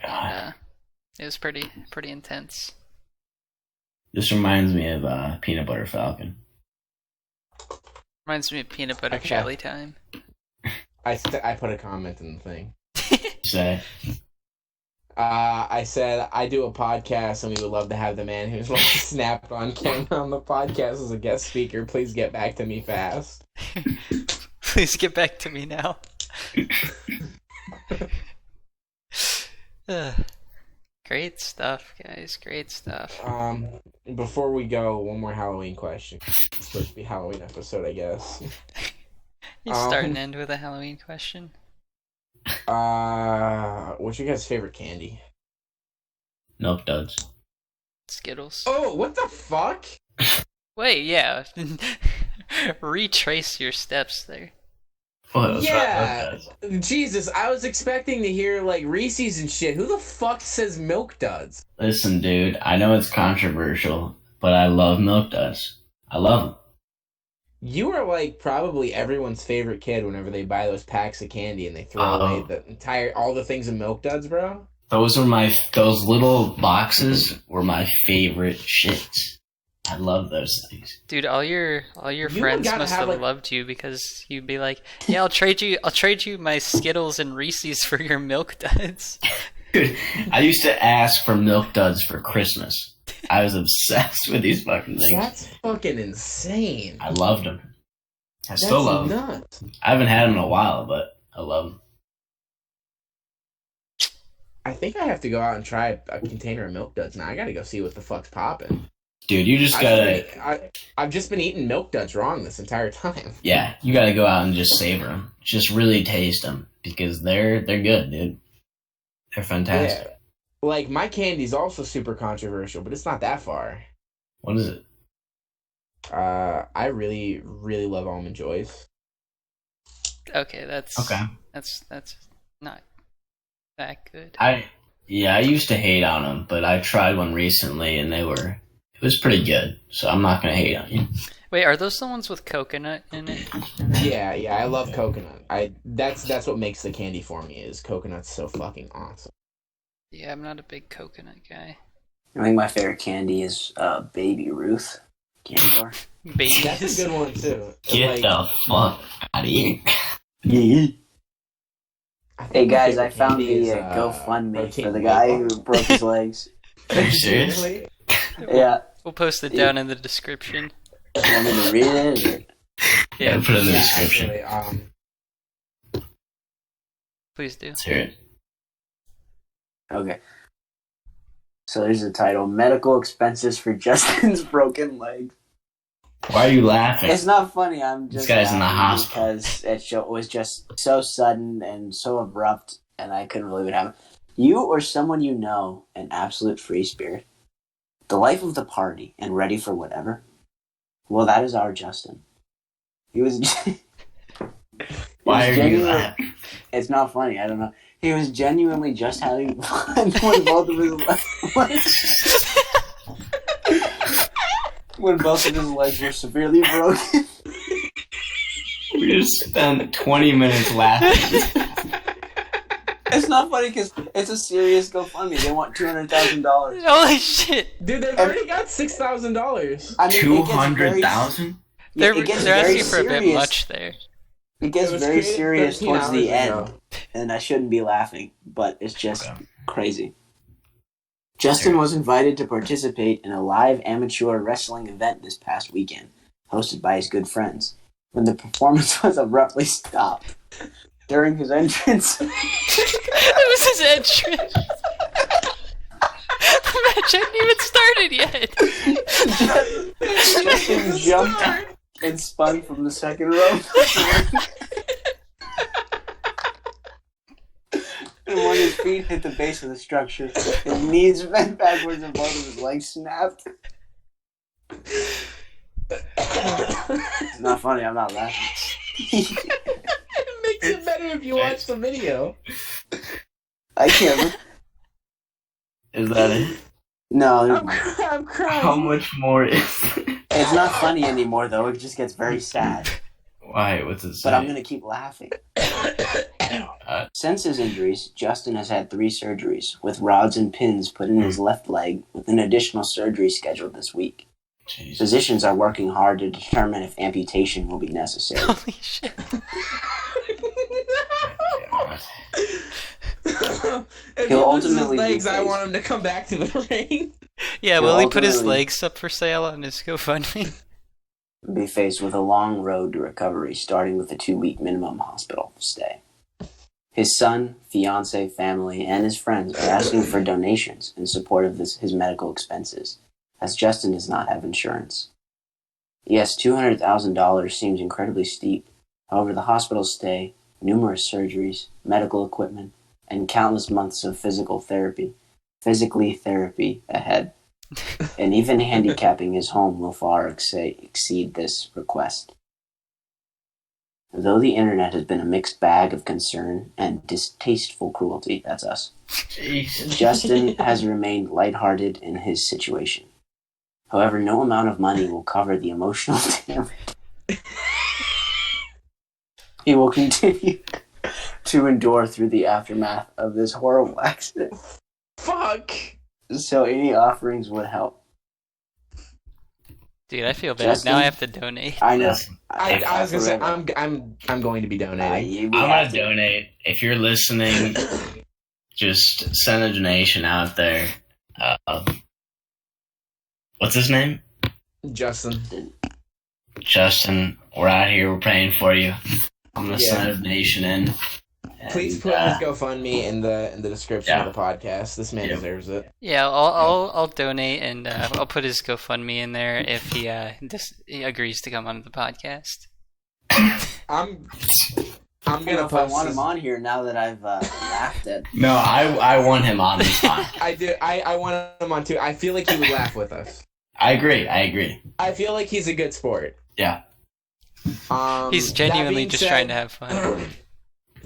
God. It was pretty intense. This reminds me of Peanut Butter Falcon. Reminds me of peanut butter Okay. jelly time. I put a comment in the thing. Say, I said I do a podcast and we would love to have the man who's like snapped on camera on the podcast as a guest speaker. Please get back to me fast. Please get back to me now. Great stuff, guys. Great stuff. Before we go, one more Halloween question. It's supposed to be a Halloween episode, I guess. You start and end with a Halloween question? What's your guys' favorite candy? Milk Duds. Skittles. Oh, what the fuck? Wait, yeah. Retrace your steps there. What? Yeah, Jesus, I was expecting to hear like Reese's and shit. Who the fuck says Milk Duds? Listen, dude, I know it's controversial, but I love Milk Duds. I love them. You are like probably everyone's favorite kid whenever they buy those packs of candy and they throw away all the things in Milk Duds, bro. Those little boxes were my favorite shits. I love those things. Dude, all your friends must have loved you because you'd be like, "Yeah, I'll trade you my Skittles and Reese's for your Milk Duds." Dude, I used to ask for Milk Duds for Christmas. I was obsessed with these fucking things. That's fucking insane. I loved them. I still love them. Nuts. I haven't had them in a while, but I love them. I think I have to go out and try a container of Milk Duds now. I gotta go see what the fuck's popping. Dude, you just gotta... I've just been eating Milk Duds wrong this entire time. Yeah, you gotta go out and just savor them. Just really taste them, because they're good, dude. They're fantastic. Yeah. Like, my candy's also super controversial, but it's not that far. What is it? I really, really love Almond Joys. Okay, that's not that good. I used to hate on them, but I tried one recently, and it was pretty good, so I'm not gonna hate on you. Wait, are those the ones with coconut in it? Yeah, I love coconut. That's what makes the candy for me, is coconut's so fucking awesome. Yeah, I'm not a big coconut guy. I think my favorite candy is Baby Ruth candy bar. Babies. That's a good one too. Get the fuck out of here. Yeah. Hey guys, I found the GoFundMe for the guy who broke his legs. Are you serious? Yeah. We'll post it down in the description. You want me to read it? Yeah, put it in the description. Actually, Please do. Let's hear it. Okay. So there's the title: Medical Expenses for Justin's Broken Leg. Why are you laughing? It's not funny. I'm just This guy's in the hospital. because it was just so sudden and so abrupt, and I couldn't believe it happened. You or someone you know, an absolute free spirit, the life of the party, and ready for whatever. Well, that is our Justin. He was. Why are you laughing? It's not funny. I don't know. He was genuinely just having fun when both of his legs. When both of his legs were severely broken. We just spent 20 minutes laughing. It's not funny because it's a serious GoFundMe. They want $200,000. Holy shit! dude, they've already got $6,000. I mean, $200,000? They're very asking for a bit serious. much there. It gets very serious 13 towards the hours end, ago. and I shouldn't be laughing, but it's just crazy. Justin was invited to participate in a live amateur wrestling event this past weekend, hosted by his good friends, when the performance was abruptly stopped. During his entrance... It was his entrance! The match hadn't even started yet! Justin jumped and spun from the second row. And when his feet hit the base of the structure, his knees bent backwards and both of his legs snapped. It's not funny, I'm not laughing. It makes it better if you watch the video. I can't. Is that it? No, I'm crying. How much more is it? it's not funny anymore, though. It just gets very sad. Why? What's it say? But I'm going to keep laughing. Since his injuries, Justin has had 3 surgeries, with rods and pins put in his left leg, with an additional surgery scheduled this week. Jesus. Physicians are working hard to determine if amputation will be necessary. Holy shit. If He'll he loses his ultimately legs, be I faced- want him to come back to the ring. Yeah, He'll will he put his ultimately- legs up for sale on his GoFundMe? Be faced with a long road to recovery, starting with a 2-week minimum hospital stay. His son, fiance, family, and his friends are asking for donations in support of his medical expenses, as Justin does not have insurance. Yes, $200,000 seems incredibly steep. However, the hospital stay, numerous surgeries, medical equipment, and countless months of physically therapy ahead, and even handicapping his home will far exceed this request. Though the internet has been a mixed bag of concern and distasteful cruelty, that's us, Jeez. Justin has remained lighthearted in his situation. However, no amount of money will cover the emotional damage. He will continue to endure through the aftermath of this horrible accident. Fuck. So any offerings would help. Dude, I feel bad. Justin, now I have to donate. I know. I was gonna say I'm going to be donating. I'm gonna donate. If you're listening, just send a donation out there. What's his name? Justin. Justin, we're out here. We're praying for you. I'm gonna send a donation in. Please put his GoFundMe in the description of the podcast. This man deserves it. Yeah, I'll donate, and I'll put his GoFundMe in there if he agrees to come on the podcast. I'm I gonna if I want him on here now that I've laughed at. No, I want him on this time. I do. I want him on too. I feel like he would laugh with us. I agree. I feel like he's a good sport. Yeah. He's genuinely just trying to have fun.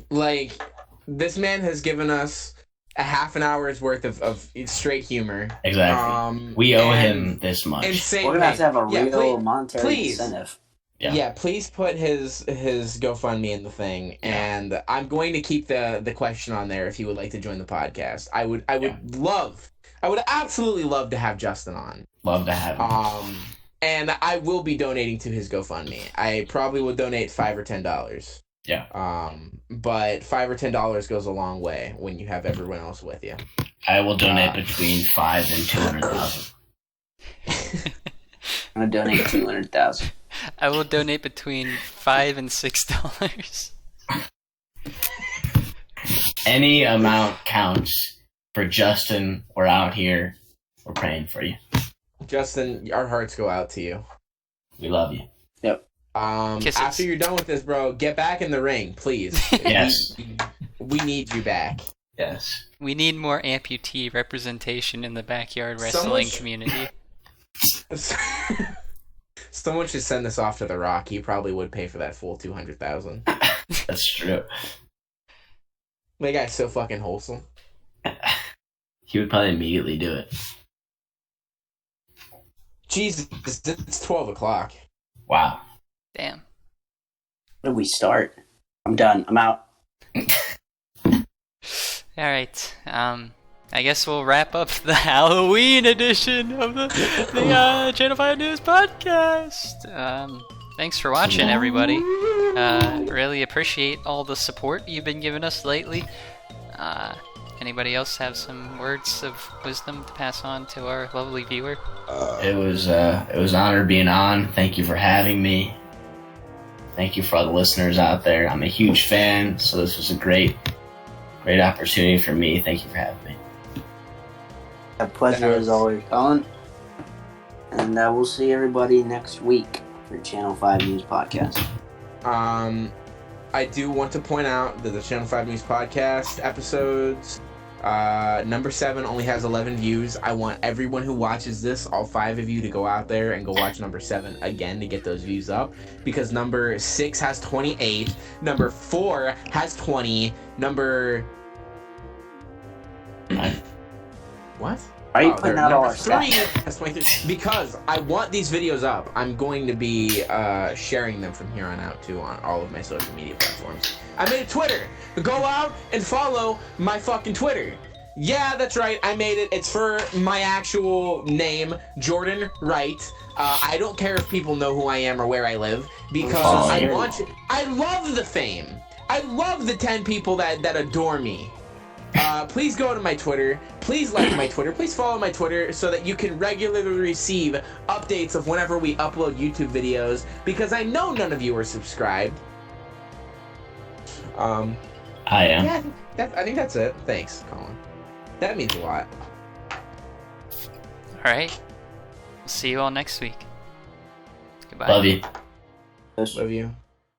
Like, this man has given us a half an hour's worth of straight humor. Exactly. We owe him this much. Insane. We're gonna have a real monetary incentive. Yeah, please put his GoFundMe in the thing, and I'm going to keep the question on there if he would like to join the podcast. I would absolutely love to have Justin on. Love to have him. And I will be donating to his GoFundMe. I probably will donate $5 or $10. Yeah. But $5 or $10 goes a long way when you have everyone else with you. I will donate between $5,000 and $200,000. I'm gonna donate $200,000. I will donate between $5 and $6. Any amount counts for Justin. We're out here. We're praying for you. Justin, our hearts go out to you. We love you. Yep. Kisses. After you're done with this, bro, get back in the ring, please. Yes. We need you back. Yes. We need more amputee representation in the backyard wrestling community. Someone should send this off to The Rock. He probably would pay for that full $200,000. That's true. That guy's so fucking wholesome. He would probably immediately do it. Jesus, it's 12 o'clock. Wow. Damn. When did we start? I'm done. I'm out. Alright, I guess we'll wrap up the Halloween edition of the Channel 5 News Podcast. Thanks for watching, everybody. Really appreciate all the support you've been giving us lately. Anybody else have some words of wisdom to pass on to our lovely viewer? It was an honor being on. Thank you for having me. Thank you for all the listeners out there. I'm a huge fan, so this was a great opportunity for me. Thank you for having me. A pleasure as always, Colin. And we'll see everybody next week for Channel 5 News Podcast. I do want to point out that the Channel 5 News Podcast episodes, number 7 only has 11 views. I want everyone who watches this, all 5 of you, to go out there and go watch number 7 again to get those views up. Because number 6 has 28, number 4 has 20, number... What? Why are you putting out all our Number 3 stats? has 23. Because I want these videos up. I'm going to be sharing them from here on out too on all of my social media platforms. I made a Twitter. Go out and follow my fucking Twitter. Yeah, that's right. I made it. It's for my actual name, Jordan Wright. I don't care if people know who I am or where I live because I love the fame. I love the 10 people that adore me. Please go to my Twitter. Please like my Twitter. Please follow my Twitter so that you can regularly receive updates of whenever we upload YouTube videos because I know none of you are subscribed. I I am. Yeah, I think that's it. Thanks, Colin. That means a lot. Alright. We'll see you all next week. Goodbye. Love you. Love you.